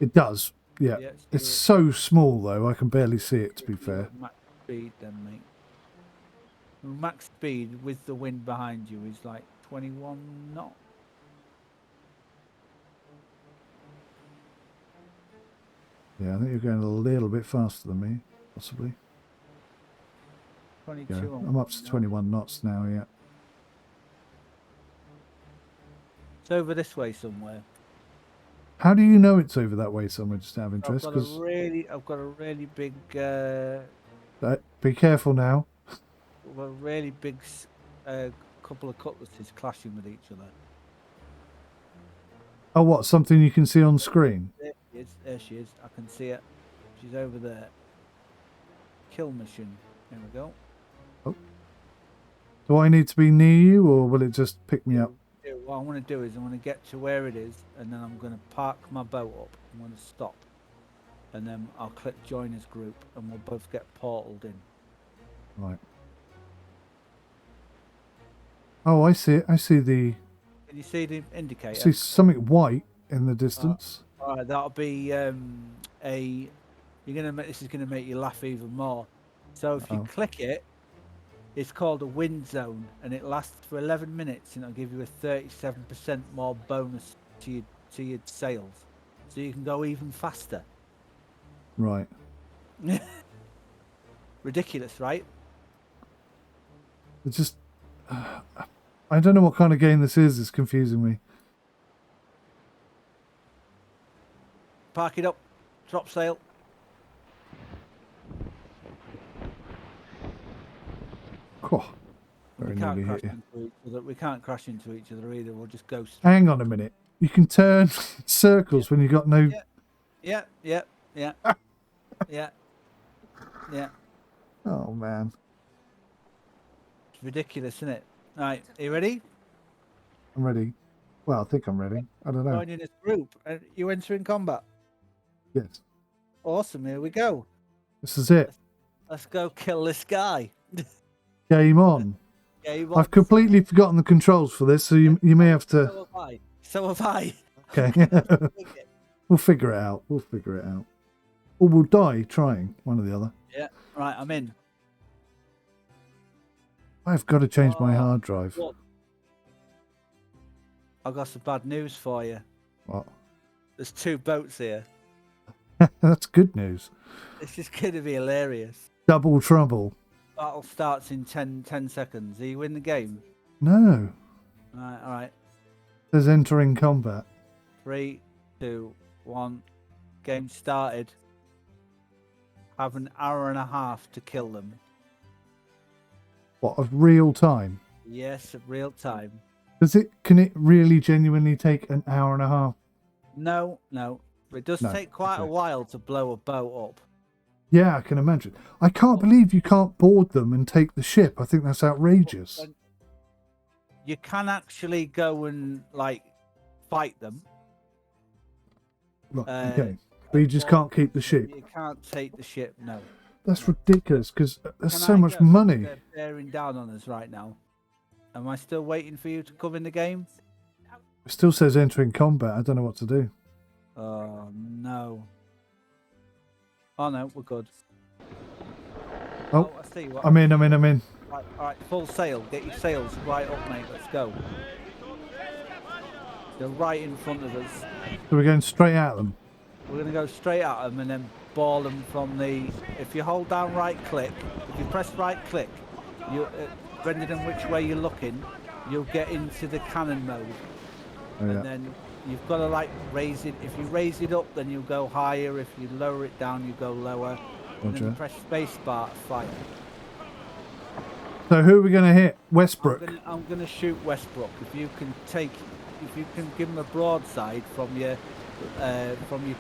A: It does, yeah. It's so small though, I can barely see it, to be fair.
B: Max speed then, mate. Max speed with the wind behind you is like 21 knots.
A: Yeah, I think you're going a little bit faster than me, possibly.
B: 22.
A: Yeah, I'm up to 21 knots now, yeah.
B: It's over this way somewhere.
A: How do you know it's over that way somewhere, just out of interest?
B: I've got a really big...
A: be careful now.
B: I've got a really big couple of cutlasses clashing with each other.
A: Oh, what? Something you can see on screen?
B: There she is. I can see it. She's over there. Kill mission. There we go.
A: Oh. Do I need to be near you, or will it just pick me up?
B: What I want to do is I want to get to where it is, and then I'm going to park my boat up. I'm going to stop, and then I'll click join as group, and we'll both get portaled in.
A: Right. Oh, I see it. I see the...
B: Can you see the indicator?
A: I see something white in the distance.
B: All right, that'll be You're gonna make this is gonna make you laugh even more. So if you click it, it's called a wind zone, and it lasts for 11 minutes, and it'll give you a 37% more bonus to your sails, so you can go even faster.
A: Right.
B: Ridiculous, right?
A: It's just... I don't know what kind of game this is. It's confusing me.
B: Park it up. Drop sail.
A: Oh, very nearly hit you.
B: We can't crash into each other either. We'll just go straight.
A: Hang on a minute. You can turn circles when you got no...
B: Yeah. Yeah.
A: Oh, man.
B: It's ridiculous, isn't it? All right, are you ready?
A: I'm ready. Well, I think I'm ready. I don't know.
B: Join in this group. You entering combat?
A: Yes.
B: Awesome, here we go.
A: This is it.
B: Let's go kill this guy.
A: Game on.
B: Game on.
A: I've completely forgotten the controls for this, so you may have to...
B: So have I.
A: Okay. We'll figure it out. Or we'll die trying, one or the other.
B: Yeah, right, I'm in.
A: I've got to change my hard drive.
B: What? I've got some bad news for you.
A: What?
B: There's 2 boats here.
A: That's good news.
B: This is going to be hilarious.
A: Double trouble.
B: Battle starts in 10 seconds. Are you in the game?
A: No.
B: All right.
A: There's entering combat.
B: 3, 2, 1. Game started. Have an hour and a half to kill them.
A: What, of real time?
B: Yes, real time.
A: Can it really genuinely take an hour and a half?
B: No. It does take quite a while to blow a boat up.
A: Yeah, I can imagine. I can't believe you can't board them and take the ship. I think that's outrageous.
B: You can actually go and, like, fight them.
A: Right, okay. But you just can't keep the ship.
B: You can't take the ship, no.
A: That's ridiculous, because there's so much money.
B: They're bearing down on us right now. Am I still waiting for you to come in the game?
A: It still says entering combat. I don't know what to do.
B: Oh, no. Oh, no, we're good.
A: Oh,
B: I see what.
A: I'm in.
B: Right, all right, full sail. Get your sails right up, mate. Let's go. They're right in front of us.
A: So we're going straight at them.
B: We're going to go straight at them and then ball them from the... If you hold down right click, if you press right click, depending on which way you're looking, you'll get into the cannon mode.
A: Oh, yeah.
B: And then you've got to, like, raise it. If you raise it up, then you'll go higher. If you lower it down, you go lower. And then you press space bar to fire.
A: So who are we going to hit? Westbrook.
B: I'm going to shoot Westbrook. If you can give him a broadside from your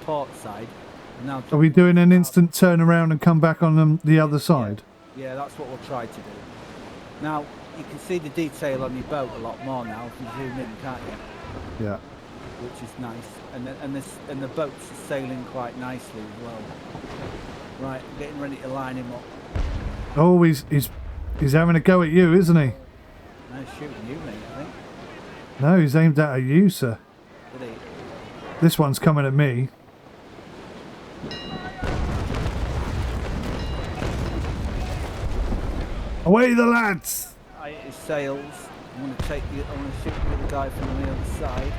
B: port side. Now,
A: are we doing an instant turnaround and come back on them the other side?
B: Yeah, that's what we'll try to do. Now you can see the detail on your boat a lot more now if you zoom in, can't you?
A: Yeah.
B: Which is nice, and the boats are sailing quite nicely as well. Right, I'm getting ready to line him up.
A: Oh, he's having a go at you, isn't he?
B: No, he's shooting you, mate, I think.
A: No, he's aimed at you, sir.
B: Did he?
A: This one's coming at me. Away the lads!
B: I hit his sails. I'm going to shoot the other guy from the other side.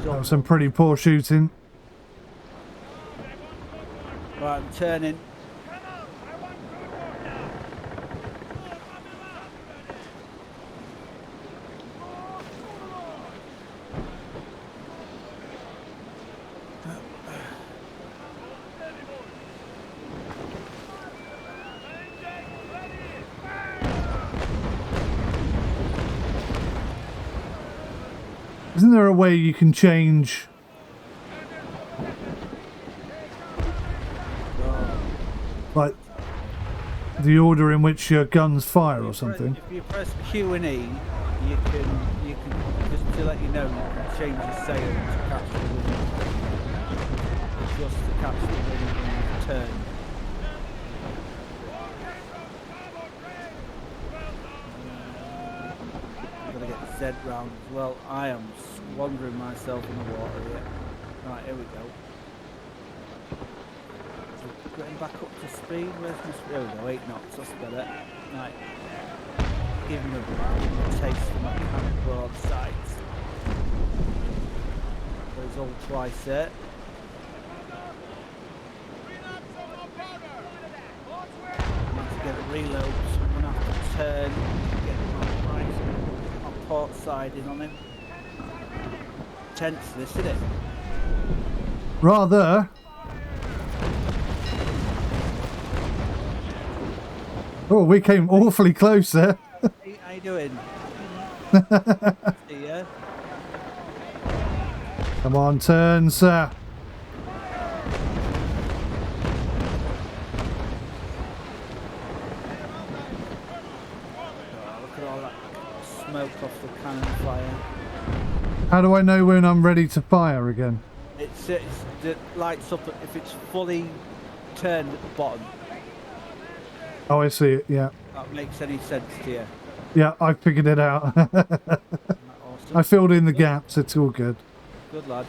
A: That was some pretty poor shooting.
B: Right, I'm turning.
A: Isn't there a way you can change like the order in which your guns fire or something?
B: If you press Q and E, you can just to let you know, you can change your sail to catch the wind. Just to catch the wind when you turn. I'm gonna get Z round as well. I am squandering myself in the water here. Right, here we go. Getting back up to speed. Where's my speed? There we go, 8 knots, that's better. Right. Give him a taste of my cannon broadsides. There's all twice there. I need to get a reload, so I'm going to have to turn and get my port side in on him. Tense this, isn't it?
A: Rather. Oh, we came awfully close there.
B: How you doing? See ya.
A: Come on, turn, sir.
B: Oh, look at all that smoke off the cannon fire.
A: How do I know when I'm ready to fire again?
B: It lights up if it's fully turned at the bottom.
A: Oh, I see it, yeah.
B: That makes any sense to you?
A: Yeah, I figured it out.
B: Awesome.
A: I filled in the gaps. It's all good.
B: Good lad.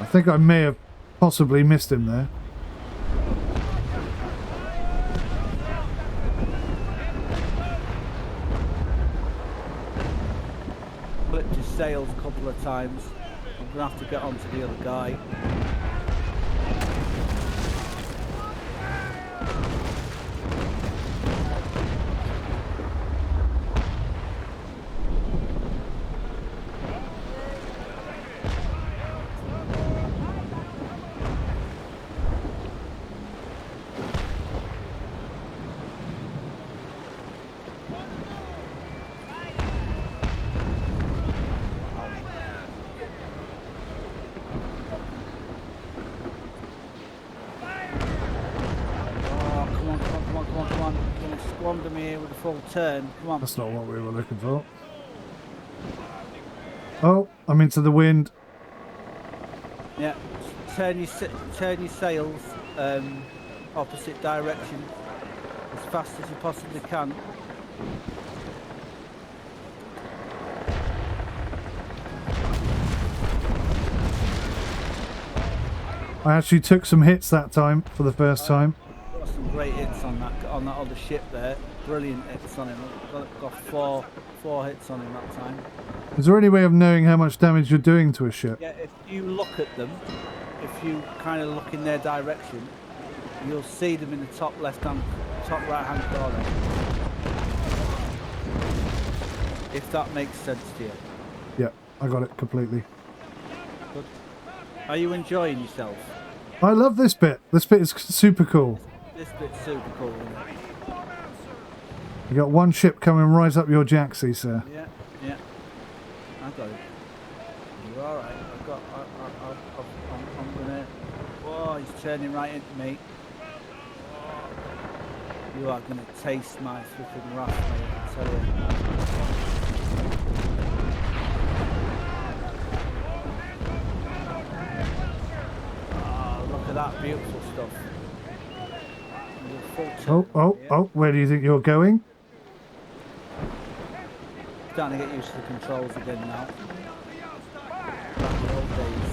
A: I think I may have possibly missed him there.
B: Flipped his sails a couple of times. I'm gonna have to get onto the other guy. Squander me here with a full turn. Come on.
A: That's not what we were looking for. Oh, I'm into the wind.
B: Yeah, turn your sails opposite direction as fast as you possibly can.
A: I actually took some hits that time for the first time.
B: Got some great hits on that other ship there. Brilliant hits on him. Got four hits on him that time.
A: Is there any way of knowing how much damage you're doing to a ship?
B: Yeah, if you look at them, if you kind of look in their direction, you'll see them in the top right hand corner. If that makes sense to you.
A: Yeah, I got it completely.
B: Good. Are you enjoying yourself?
A: I love this bit. This bit is super cool.
B: This bit's super cool, isn't it?
A: You got one ship coming right up your jacksie, sir.
B: Yeah, yeah. I got it. You're all right. I'm gonna. Oh, he's turning right into me. You are gonna taste my flipping wrath, mate. I tell you. Oh, look at that beautiful stuff.
A: Oh, where do you think you're going?
B: Starting to get used to the controls again now. Back in the old days.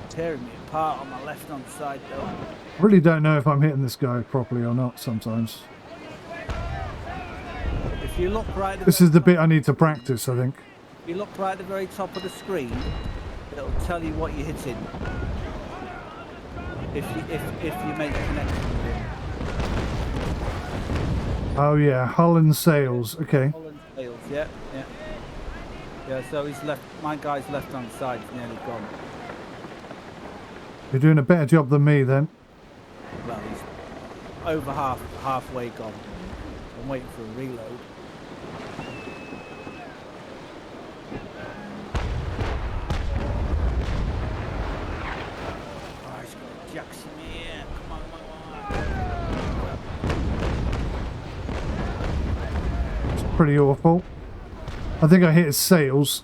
B: Tearing me apart on my left hand side though.
A: I really don't know if I'm hitting this guy properly or not sometimes.
B: If you look right at
A: This is the bit I need to practice, I think.
B: If you look right at the very top of the screen, it'll tell you what you're hitting. If you make a connection with it.
A: Oh yeah, hull and sails. Okay.
B: Hull and sails, yeah. Yeah, so he's left. My guy's left hand side is nearly gone.
A: You're doing a better job than me then.
B: Well, he's over halfway gone. I'm waiting for a reload. Oh, he's got Jackson here. Come on.
A: It's pretty awful. I think I hit his sails.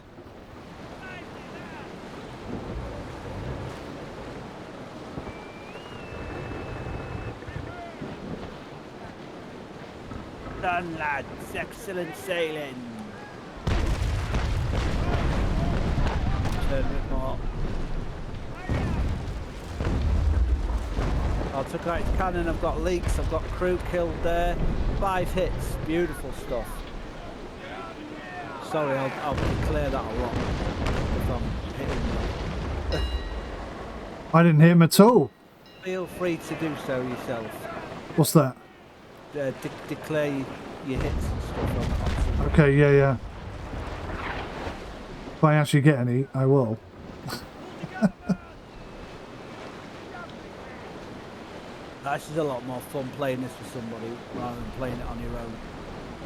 B: Done, lads. Excellent sailing. Turn a bit more. I took out his cannon. I've got leaks. I've got crew killed there. 5 hits. Beautiful stuff. Sorry, I'll declare that a lot if I'm hitting you.
A: I didn't hit him at all.
B: Feel free to do so yourself.
A: What's that?
B: Declare your hits and stuff on
A: Okay, yeah. If I actually get any, I will.
B: This is a lot more fun playing this with somebody rather than playing it on your own.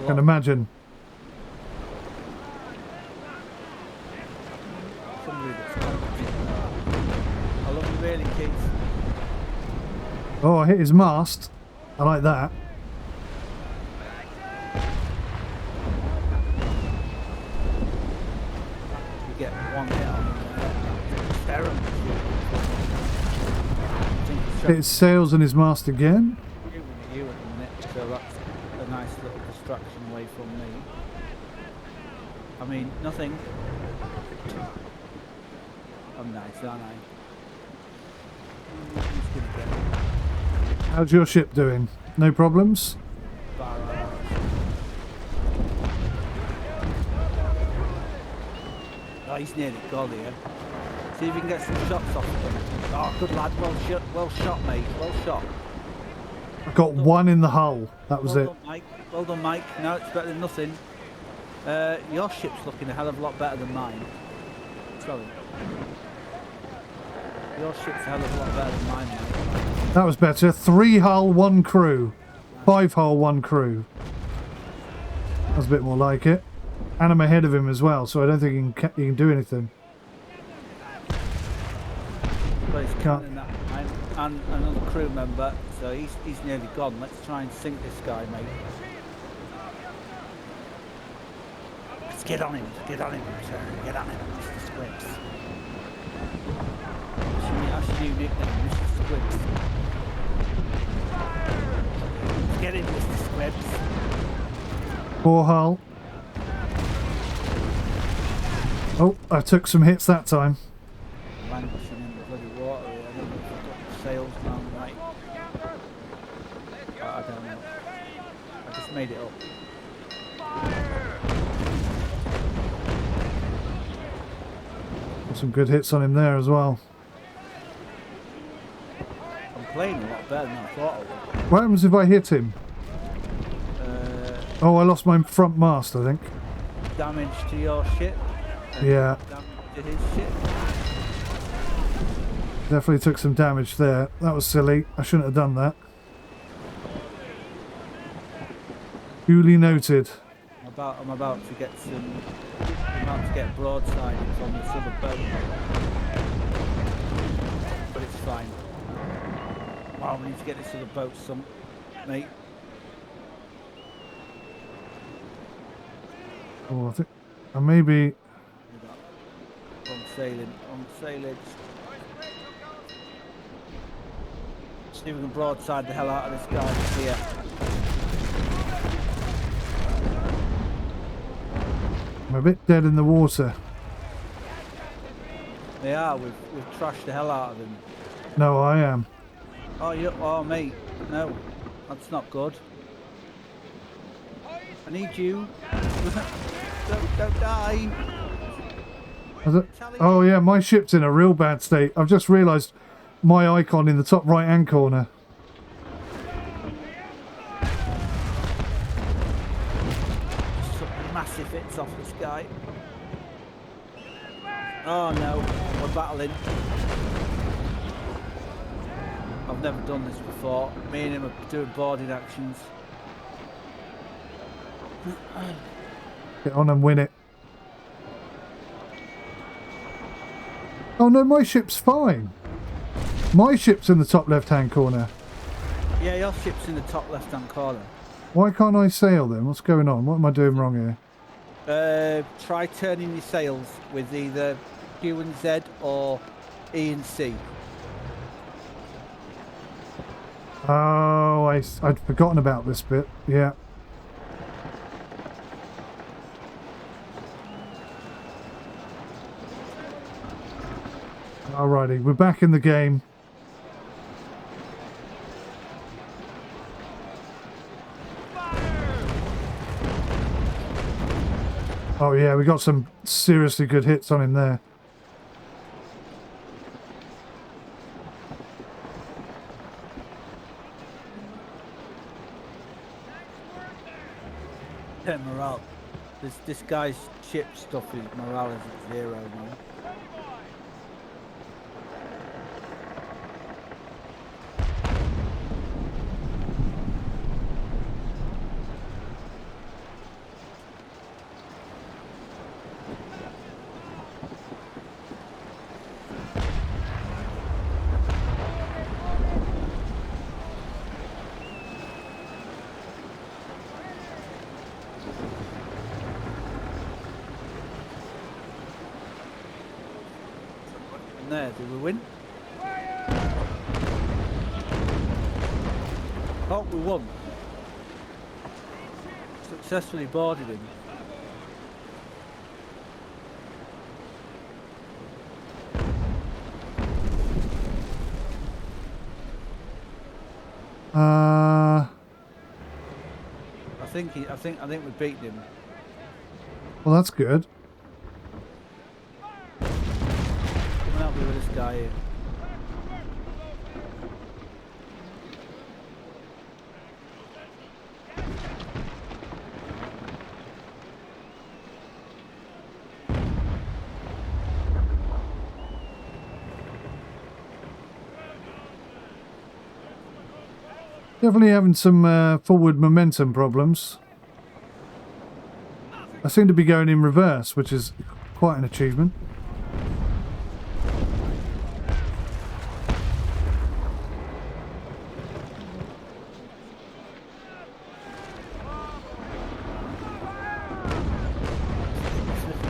A: I can imagine.
B: Somebody that's competent. I love you really, Keith.
A: Oh, I hit his mast. I like that.
B: You get one hit on him. Terrible.
A: His sails and his mast again.
B: Shooting at you at the minute, so that's a nice little distraction away from me. I mean, nothing. I'm nice, aren't I? Who's gonna get it?
A: How's your ship doing? No problems?
B: Oh, he's nearly got here. See if you can get some shots off of him. Oh, good lad. Well shot, mate. Well shot.
A: I got one in the hull. That was it.
B: Well done, Mike. Well done, Mike. No, it's better than nothing. Your ship's looking a hell of a lot better than mine. Sorry. Your ship's a hell of a lot better than mine, mate.
A: That was better. 3 hull, 1 crew. 5 hull, 1 crew. That's a bit more like it. And I'm ahead of him as well, so I don't think he can do anything.
B: But he's counting that, and another crew member, so he's nearly gone. Let's try and sink this guy, mate. Let's get on him, sir. Get on him, Mr. Squibbs. That's your new nickname, Mr. Squibbs. Let's get him, Mr. Squibbs.
A: 4 hull. Oh, I took some hits that time.
B: Languishing in the bloody water here. I don't know if I've got the sails down right. I don't know. I just made it up.
A: Got some good hits on him there as well.
B: I'm playing a lot better than I thought I would.
A: What happens if I hit him? Oh, I lost my front mast, I think.
B: Damage to your ship.
A: Yeah.
B: Damage to his ship.
A: Definitely took some damage there. That was silly. I shouldn't have done that. Duly noted.
B: I'm about to get broadsided from this other boat. But it's fine. Oh, we need to get this other boat sunk, mate.
A: Oh, I think maybe.
B: On sailing. See if we can broadside the hell out of this guy here.
A: I'm a bit dead in the water.
B: They are. We've trashed the hell out of him.
A: No, I am.
B: Oh, mate. No, that's not good. I need you. Don't die.
A: Oh yeah, my ship's in a real bad state. I've just realised my icon in the top right hand corner.
B: Took massive hits off this guy. Oh no, we're battling. I've never done this before. Me and him are doing boarding actions.
A: Get on and win it. Oh no, my ship's fine. My ship's in the top left-hand corner.
B: Yeah, your ship's in the top left-hand corner.
A: Why can't I sail then? What's going on? What am I doing wrong here?
B: Try turning your sails with either Q and Z or E and C.
A: Oh, I'd forgotten about this bit. Yeah. Alrighty, we're back in the game. Oh yeah, we got some seriously good hits on him there.
B: Yeah, morale. This guy's ship stuff is morale is at 0 now. There, did we win? thought we won. Successfully boarded him. I think we beat him.
A: Well, that's good.
B: Come and help me with this guy here.
A: Definitely having some forward momentum problems. I seem to be going in reverse, which is quite an achievement.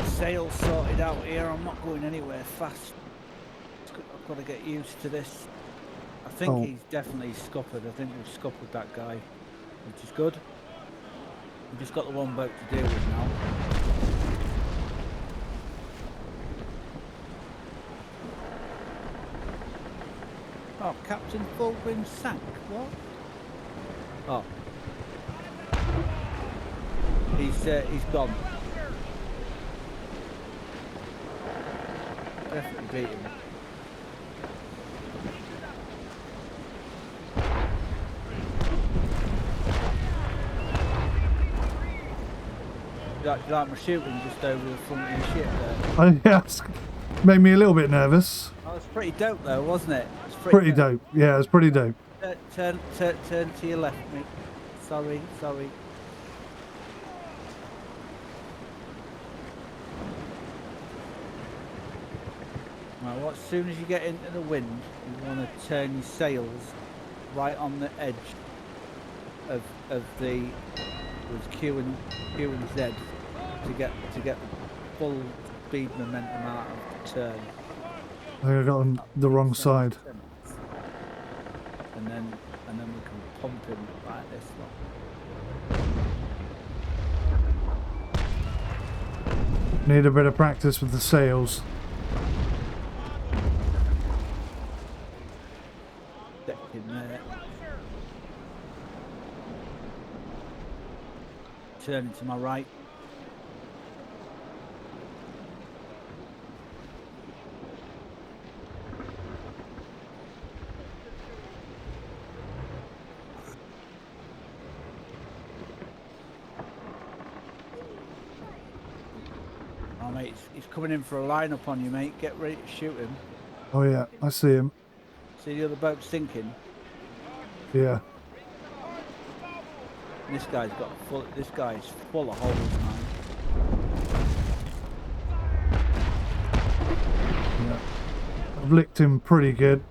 B: Sails sorted out here. I'm not going anywhere fast. I've got to get used to this. I think he's definitely scuppered. I think we've scuppered that guy, which is good. We've just got the one boat to deal with now. Oh, Captain Fulgrim sank. What? Oh. He's gone. Definitely beat him. Like my shooting just over the front of the ship there.
A: Yeah, it's made me a little bit nervous.
B: Oh, it's pretty dope though, wasn't it? It's
A: Pretty dope. Yeah, it's pretty dope.
B: Turn to your left, mate. Sorry. Right, well, as soon as you get into the wind, you want to turn your sails right on the edge of the Q and Z to get the full speed momentum out of the turn.
A: I think I got on the wrong side.
B: And then we can pump him like this.
A: Need a bit of practice with the sails.
B: Deck in there. Turning to my right. Oh mate, he's coming in for a line-up on you, mate. Get ready to shoot him.
A: Oh yeah, I see him.
B: See the other boat sinking?
A: Yeah.
B: This guy's full of holes, man.
A: Yeah. I've licked him pretty good.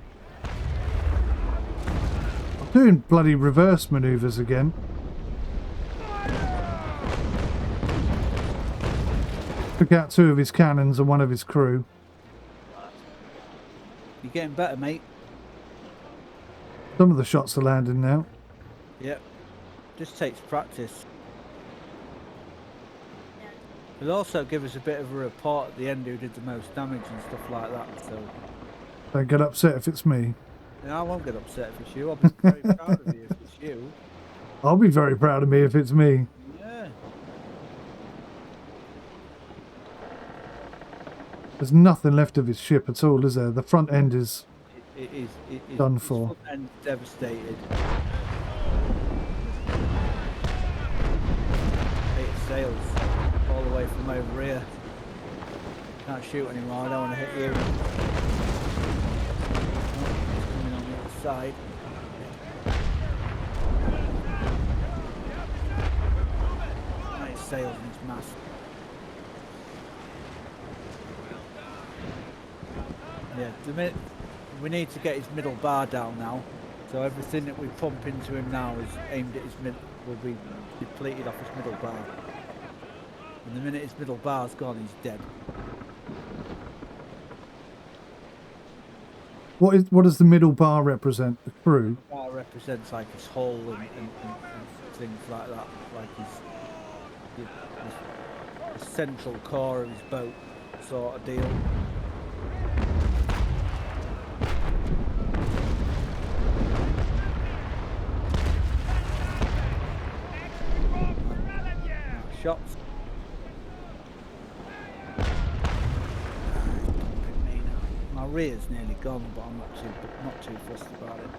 A: I'm doing bloody reverse maneuvers again. Took out 2 of his cannons and 1 of his crew.
B: You're getting better, mate.
A: Some of the shots are landing now.
B: Yep. Just takes practice. It'll also give us a bit of a report at the end who did the most damage and stuff like that. So
A: Don't get upset if it's me.
B: I won't get upset if it's you. I'll be very proud of you if it's you.
A: I'll be very proud of me if it's me.
B: Yeah.
A: There's nothing left of his ship at all, is there? The front end is
B: It is
A: done for.
B: And devastated. 8 sails all the way from over here. Can't shoot anymore. I don't want to hit you. Oh, he's coming on the other side. Nice sails in his mast. Yeah, the minute we need to get his middle bar down now. So everything that we pump into him now is aimed at his mid, will be depleted off his middle bar. And the minute his middle bar's gone, he's dead.
A: What does the middle bar represent? The crew?
B: Bar represents like his hull and things like that, like the central core of his boat sort of deal. Shots. My rear's nearly gone, but I'm not too fussed about it.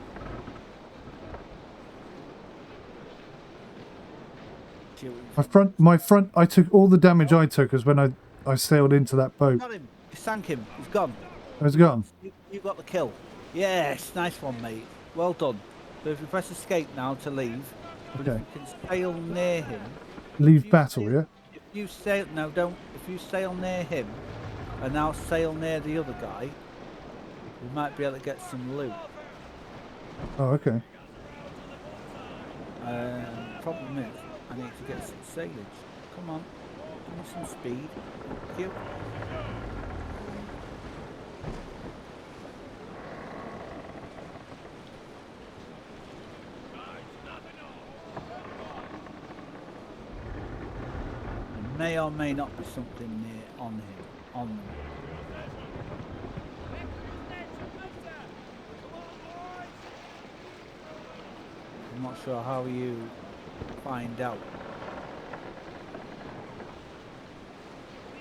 A: My front, I took all the damage I took as when I sailed into that boat.
B: Got him. You sank him. He's gone.
A: Oh, he's gone.
B: You got the kill. Yes, nice one, mate. Well done. So if you press escape now to leave, but
A: Okay.
B: if you can sail near him.
A: Leave battle, yeah?
B: If you sail no, don't. If you sail near him, and now sail near the other guy, we might be able to get some loot.
A: Oh, okay.
B: Problem is, I need to get some sailage. Come on, give me some speed. Thank you. There may or may not be something near on him. On them. I'm not sure how you find out.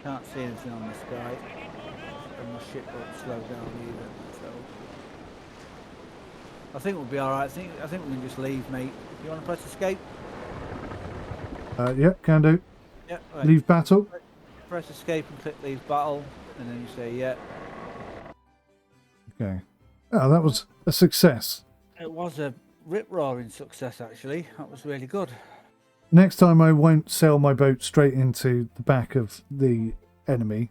B: Can't see anything on the sky, and my ship won't slow down either. So I think we'll be all right. I think we can just leave, mate. You want to press escape?
A: Yeah, can do.
B: Yeah. Right.
A: Leave battle.
B: Press escape and click leave battle, and then you say yeah.
A: Okay. Oh, that was a success.
B: It was a rip-roaring success, actually. That was really good.
A: Next time I won't sail my boat straight into the back of the enemy.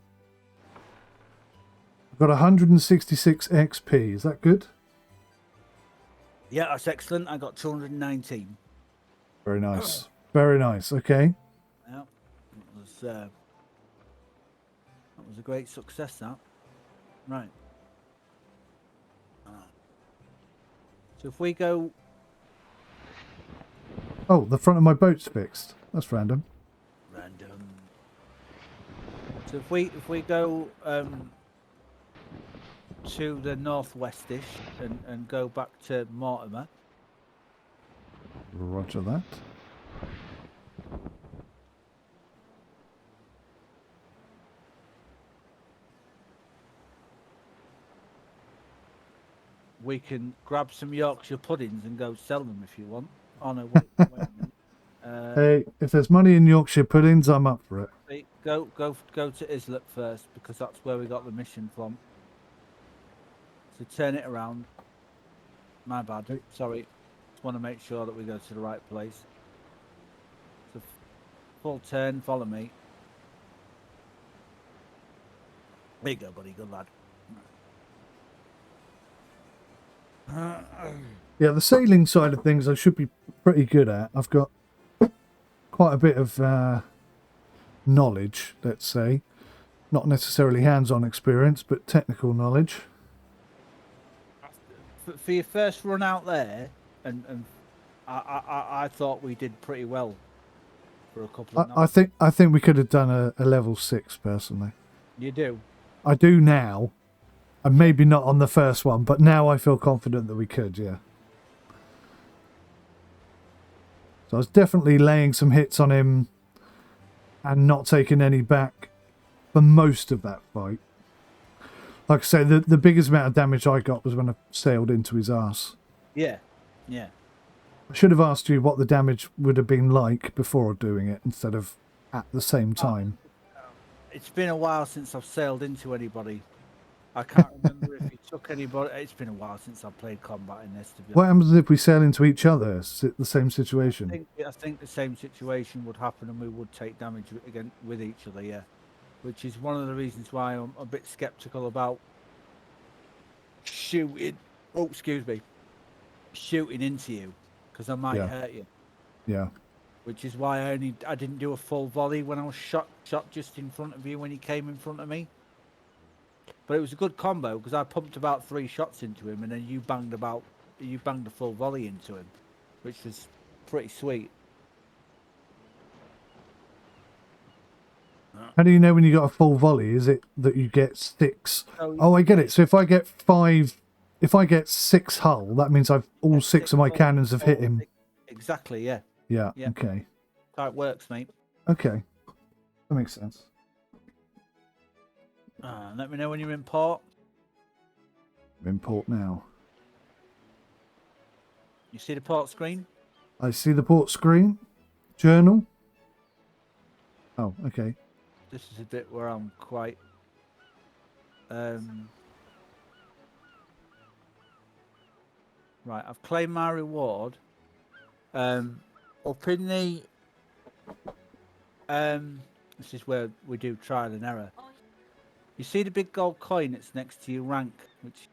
A: I've got 166 XP. Is that good?
B: Yeah, that's excellent. I got 219.
A: Very nice. Very nice. Okay.
B: Yeah, that was a great success, that. Right. So if we go...
A: Oh, the front of my boat's fixed. That's random.
B: So if we go to the northwestish and go back to Mortimer.
A: Roger that.
B: We can grab some Yorkshire puddings and go sell them if you want. Oh no, wait a minute.
A: Hey, if there's money in Yorkshire puddings, I'm up for it.
B: Go to Islip first, because that's where we got the mission from. So turn it around. My bad. Sorry. Just want to make sure that we go to the right place. So full turn. Follow me. There you go, buddy. Good lad.
A: Yeah, the sailing side of things I should be pretty good at. I've got quite a bit of knowledge, let's say. Not necessarily hands-on experience, but technical knowledge.
B: For your first run out there, and I thought we did pretty well for a couple of nights.
A: I think we could have done a level 6 personally.
B: You do?
A: I do now. And maybe not on the first one, but now I feel confident that we could, yeah. So I was definitely laying some hits on him and not taking any back for most of that fight. Like I say, the biggest amount of damage I got was when I sailed into his arse.
B: Yeah, yeah.
A: I should have asked you what the damage would have been like before doing it instead of at the same time.
B: It's been a while since I've sailed into anybody. I can't remember if you took anybody. It's been a while since I've played combat in this. To be honest.
A: What happens if we sail into each other? Is it the same situation?
B: I think the same situation would happen, and we would take damage again with each other. Yeah, which is one of the reasons why I'm a bit skeptical about shooting. Oh, excuse me, shooting into you, because I might hurt you.
A: Yeah.
B: Which is why I didn't do a full volley when I was shot just in front of you when he came in front of me. But it was a good combo because I pumped about 3 shots into him, and then you banged about you banged a full volley into him, which was pretty sweet.
A: How do you know when you got a full volley? Is it that you get 6?
B: So
A: Oh, I get it. So if I get 5, if I get 6 hull, that means all 6 of my cannons have hit him.
B: Exactly, yeah.
A: Yeah,
B: Yeah.
A: okay.
B: How it works, mate.
A: Okay. That makes sense.
B: Let me know when you're in port.
A: Import now.
B: You see the port screen?
A: I see the port screen. Journal. Oh, okay.
B: This is a bit where I'm quite... Right, I've claimed my reward. Up in the... this is where we do trial and error. You see the big gold coin that's next to your rank, which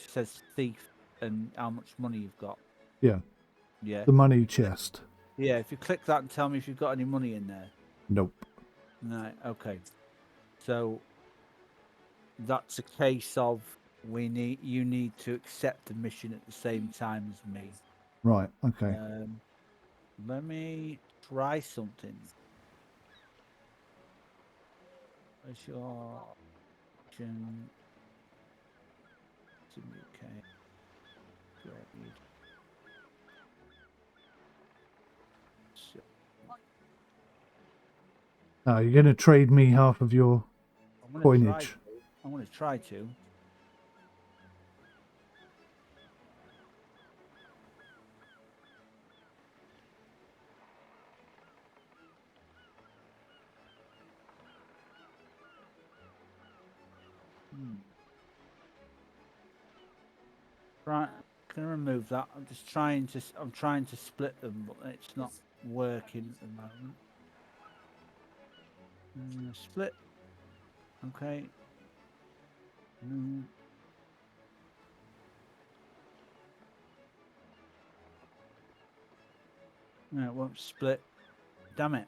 B: says thief and how much money you've got.
A: Yeah.
B: Yeah.
A: The money chest.
B: Yeah, if you click that and tell me if you've got any money in there.
A: Nope.
B: Right, okay. So that's a case of you need to accept the mission at the same time as me.
A: Right, okay.
B: Let me try something. Where's your option? Okay. Great. So,
A: Oh, you're going to trade me half of your coinage.
B: I'm going to try to. Right, gonna remove that. I'm trying to split them, but it's not working at the moment. Split. Okay. No, it won't split. Damn it.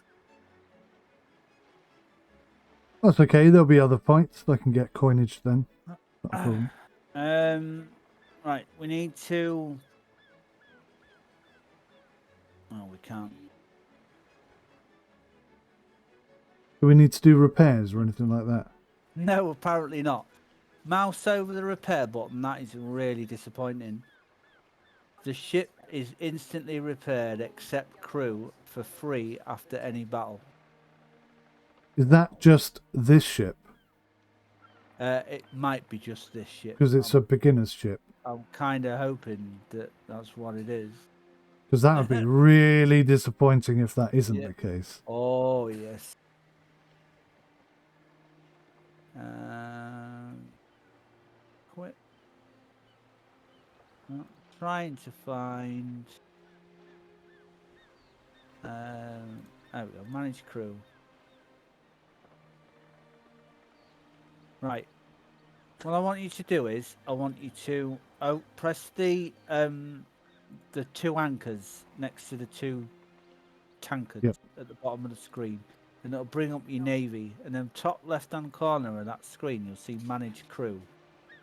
A: That's okay. There'll be other fights. I can get coinage then. Not a problem.
B: Right, we need to... Oh, we can't.
A: Do we need to do repairs or anything like that?
B: No, apparently not. Mouse over the repair button. That is really disappointing. The ship is instantly repaired except crew for free after any battle.
A: Is that just this ship?
B: It might be just this ship.
A: Because it's a beginner's ship.
B: I'm kind of hoping that that's what it is.
A: Because that would be really disappointing if that isn't the case.
B: Oh, yes. Quit. I'm trying to find... there we go. Manage crew. Right. What I want you to do is, I want you to press the 2 anchors next to the 2 tankers at the bottom of the screen, and it'll bring up your navy. And then top left-hand corner of that screen, you'll see Manage Crew.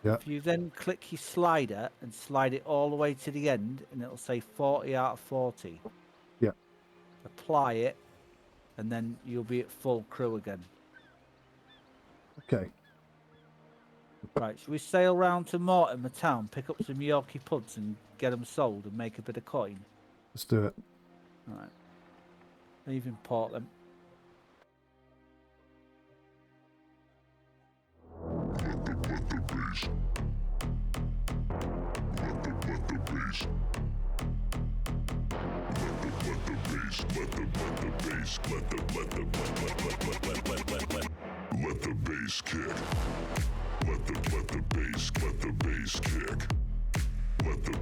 A: Yep.
B: If you then click your slider and slide it all the way to the end, and it'll say 40 out of 40.
A: Yeah.
B: Apply it, and then you'll be at full crew again.
A: Okay.
B: Right, should we sail round to Mortimer town, pick up some Yorkie puds and get them sold and make a bit of coin?
A: Let's do it.
B: Alright. Leaving port then.
C: Let the bass kick. Let the bass kick. Let the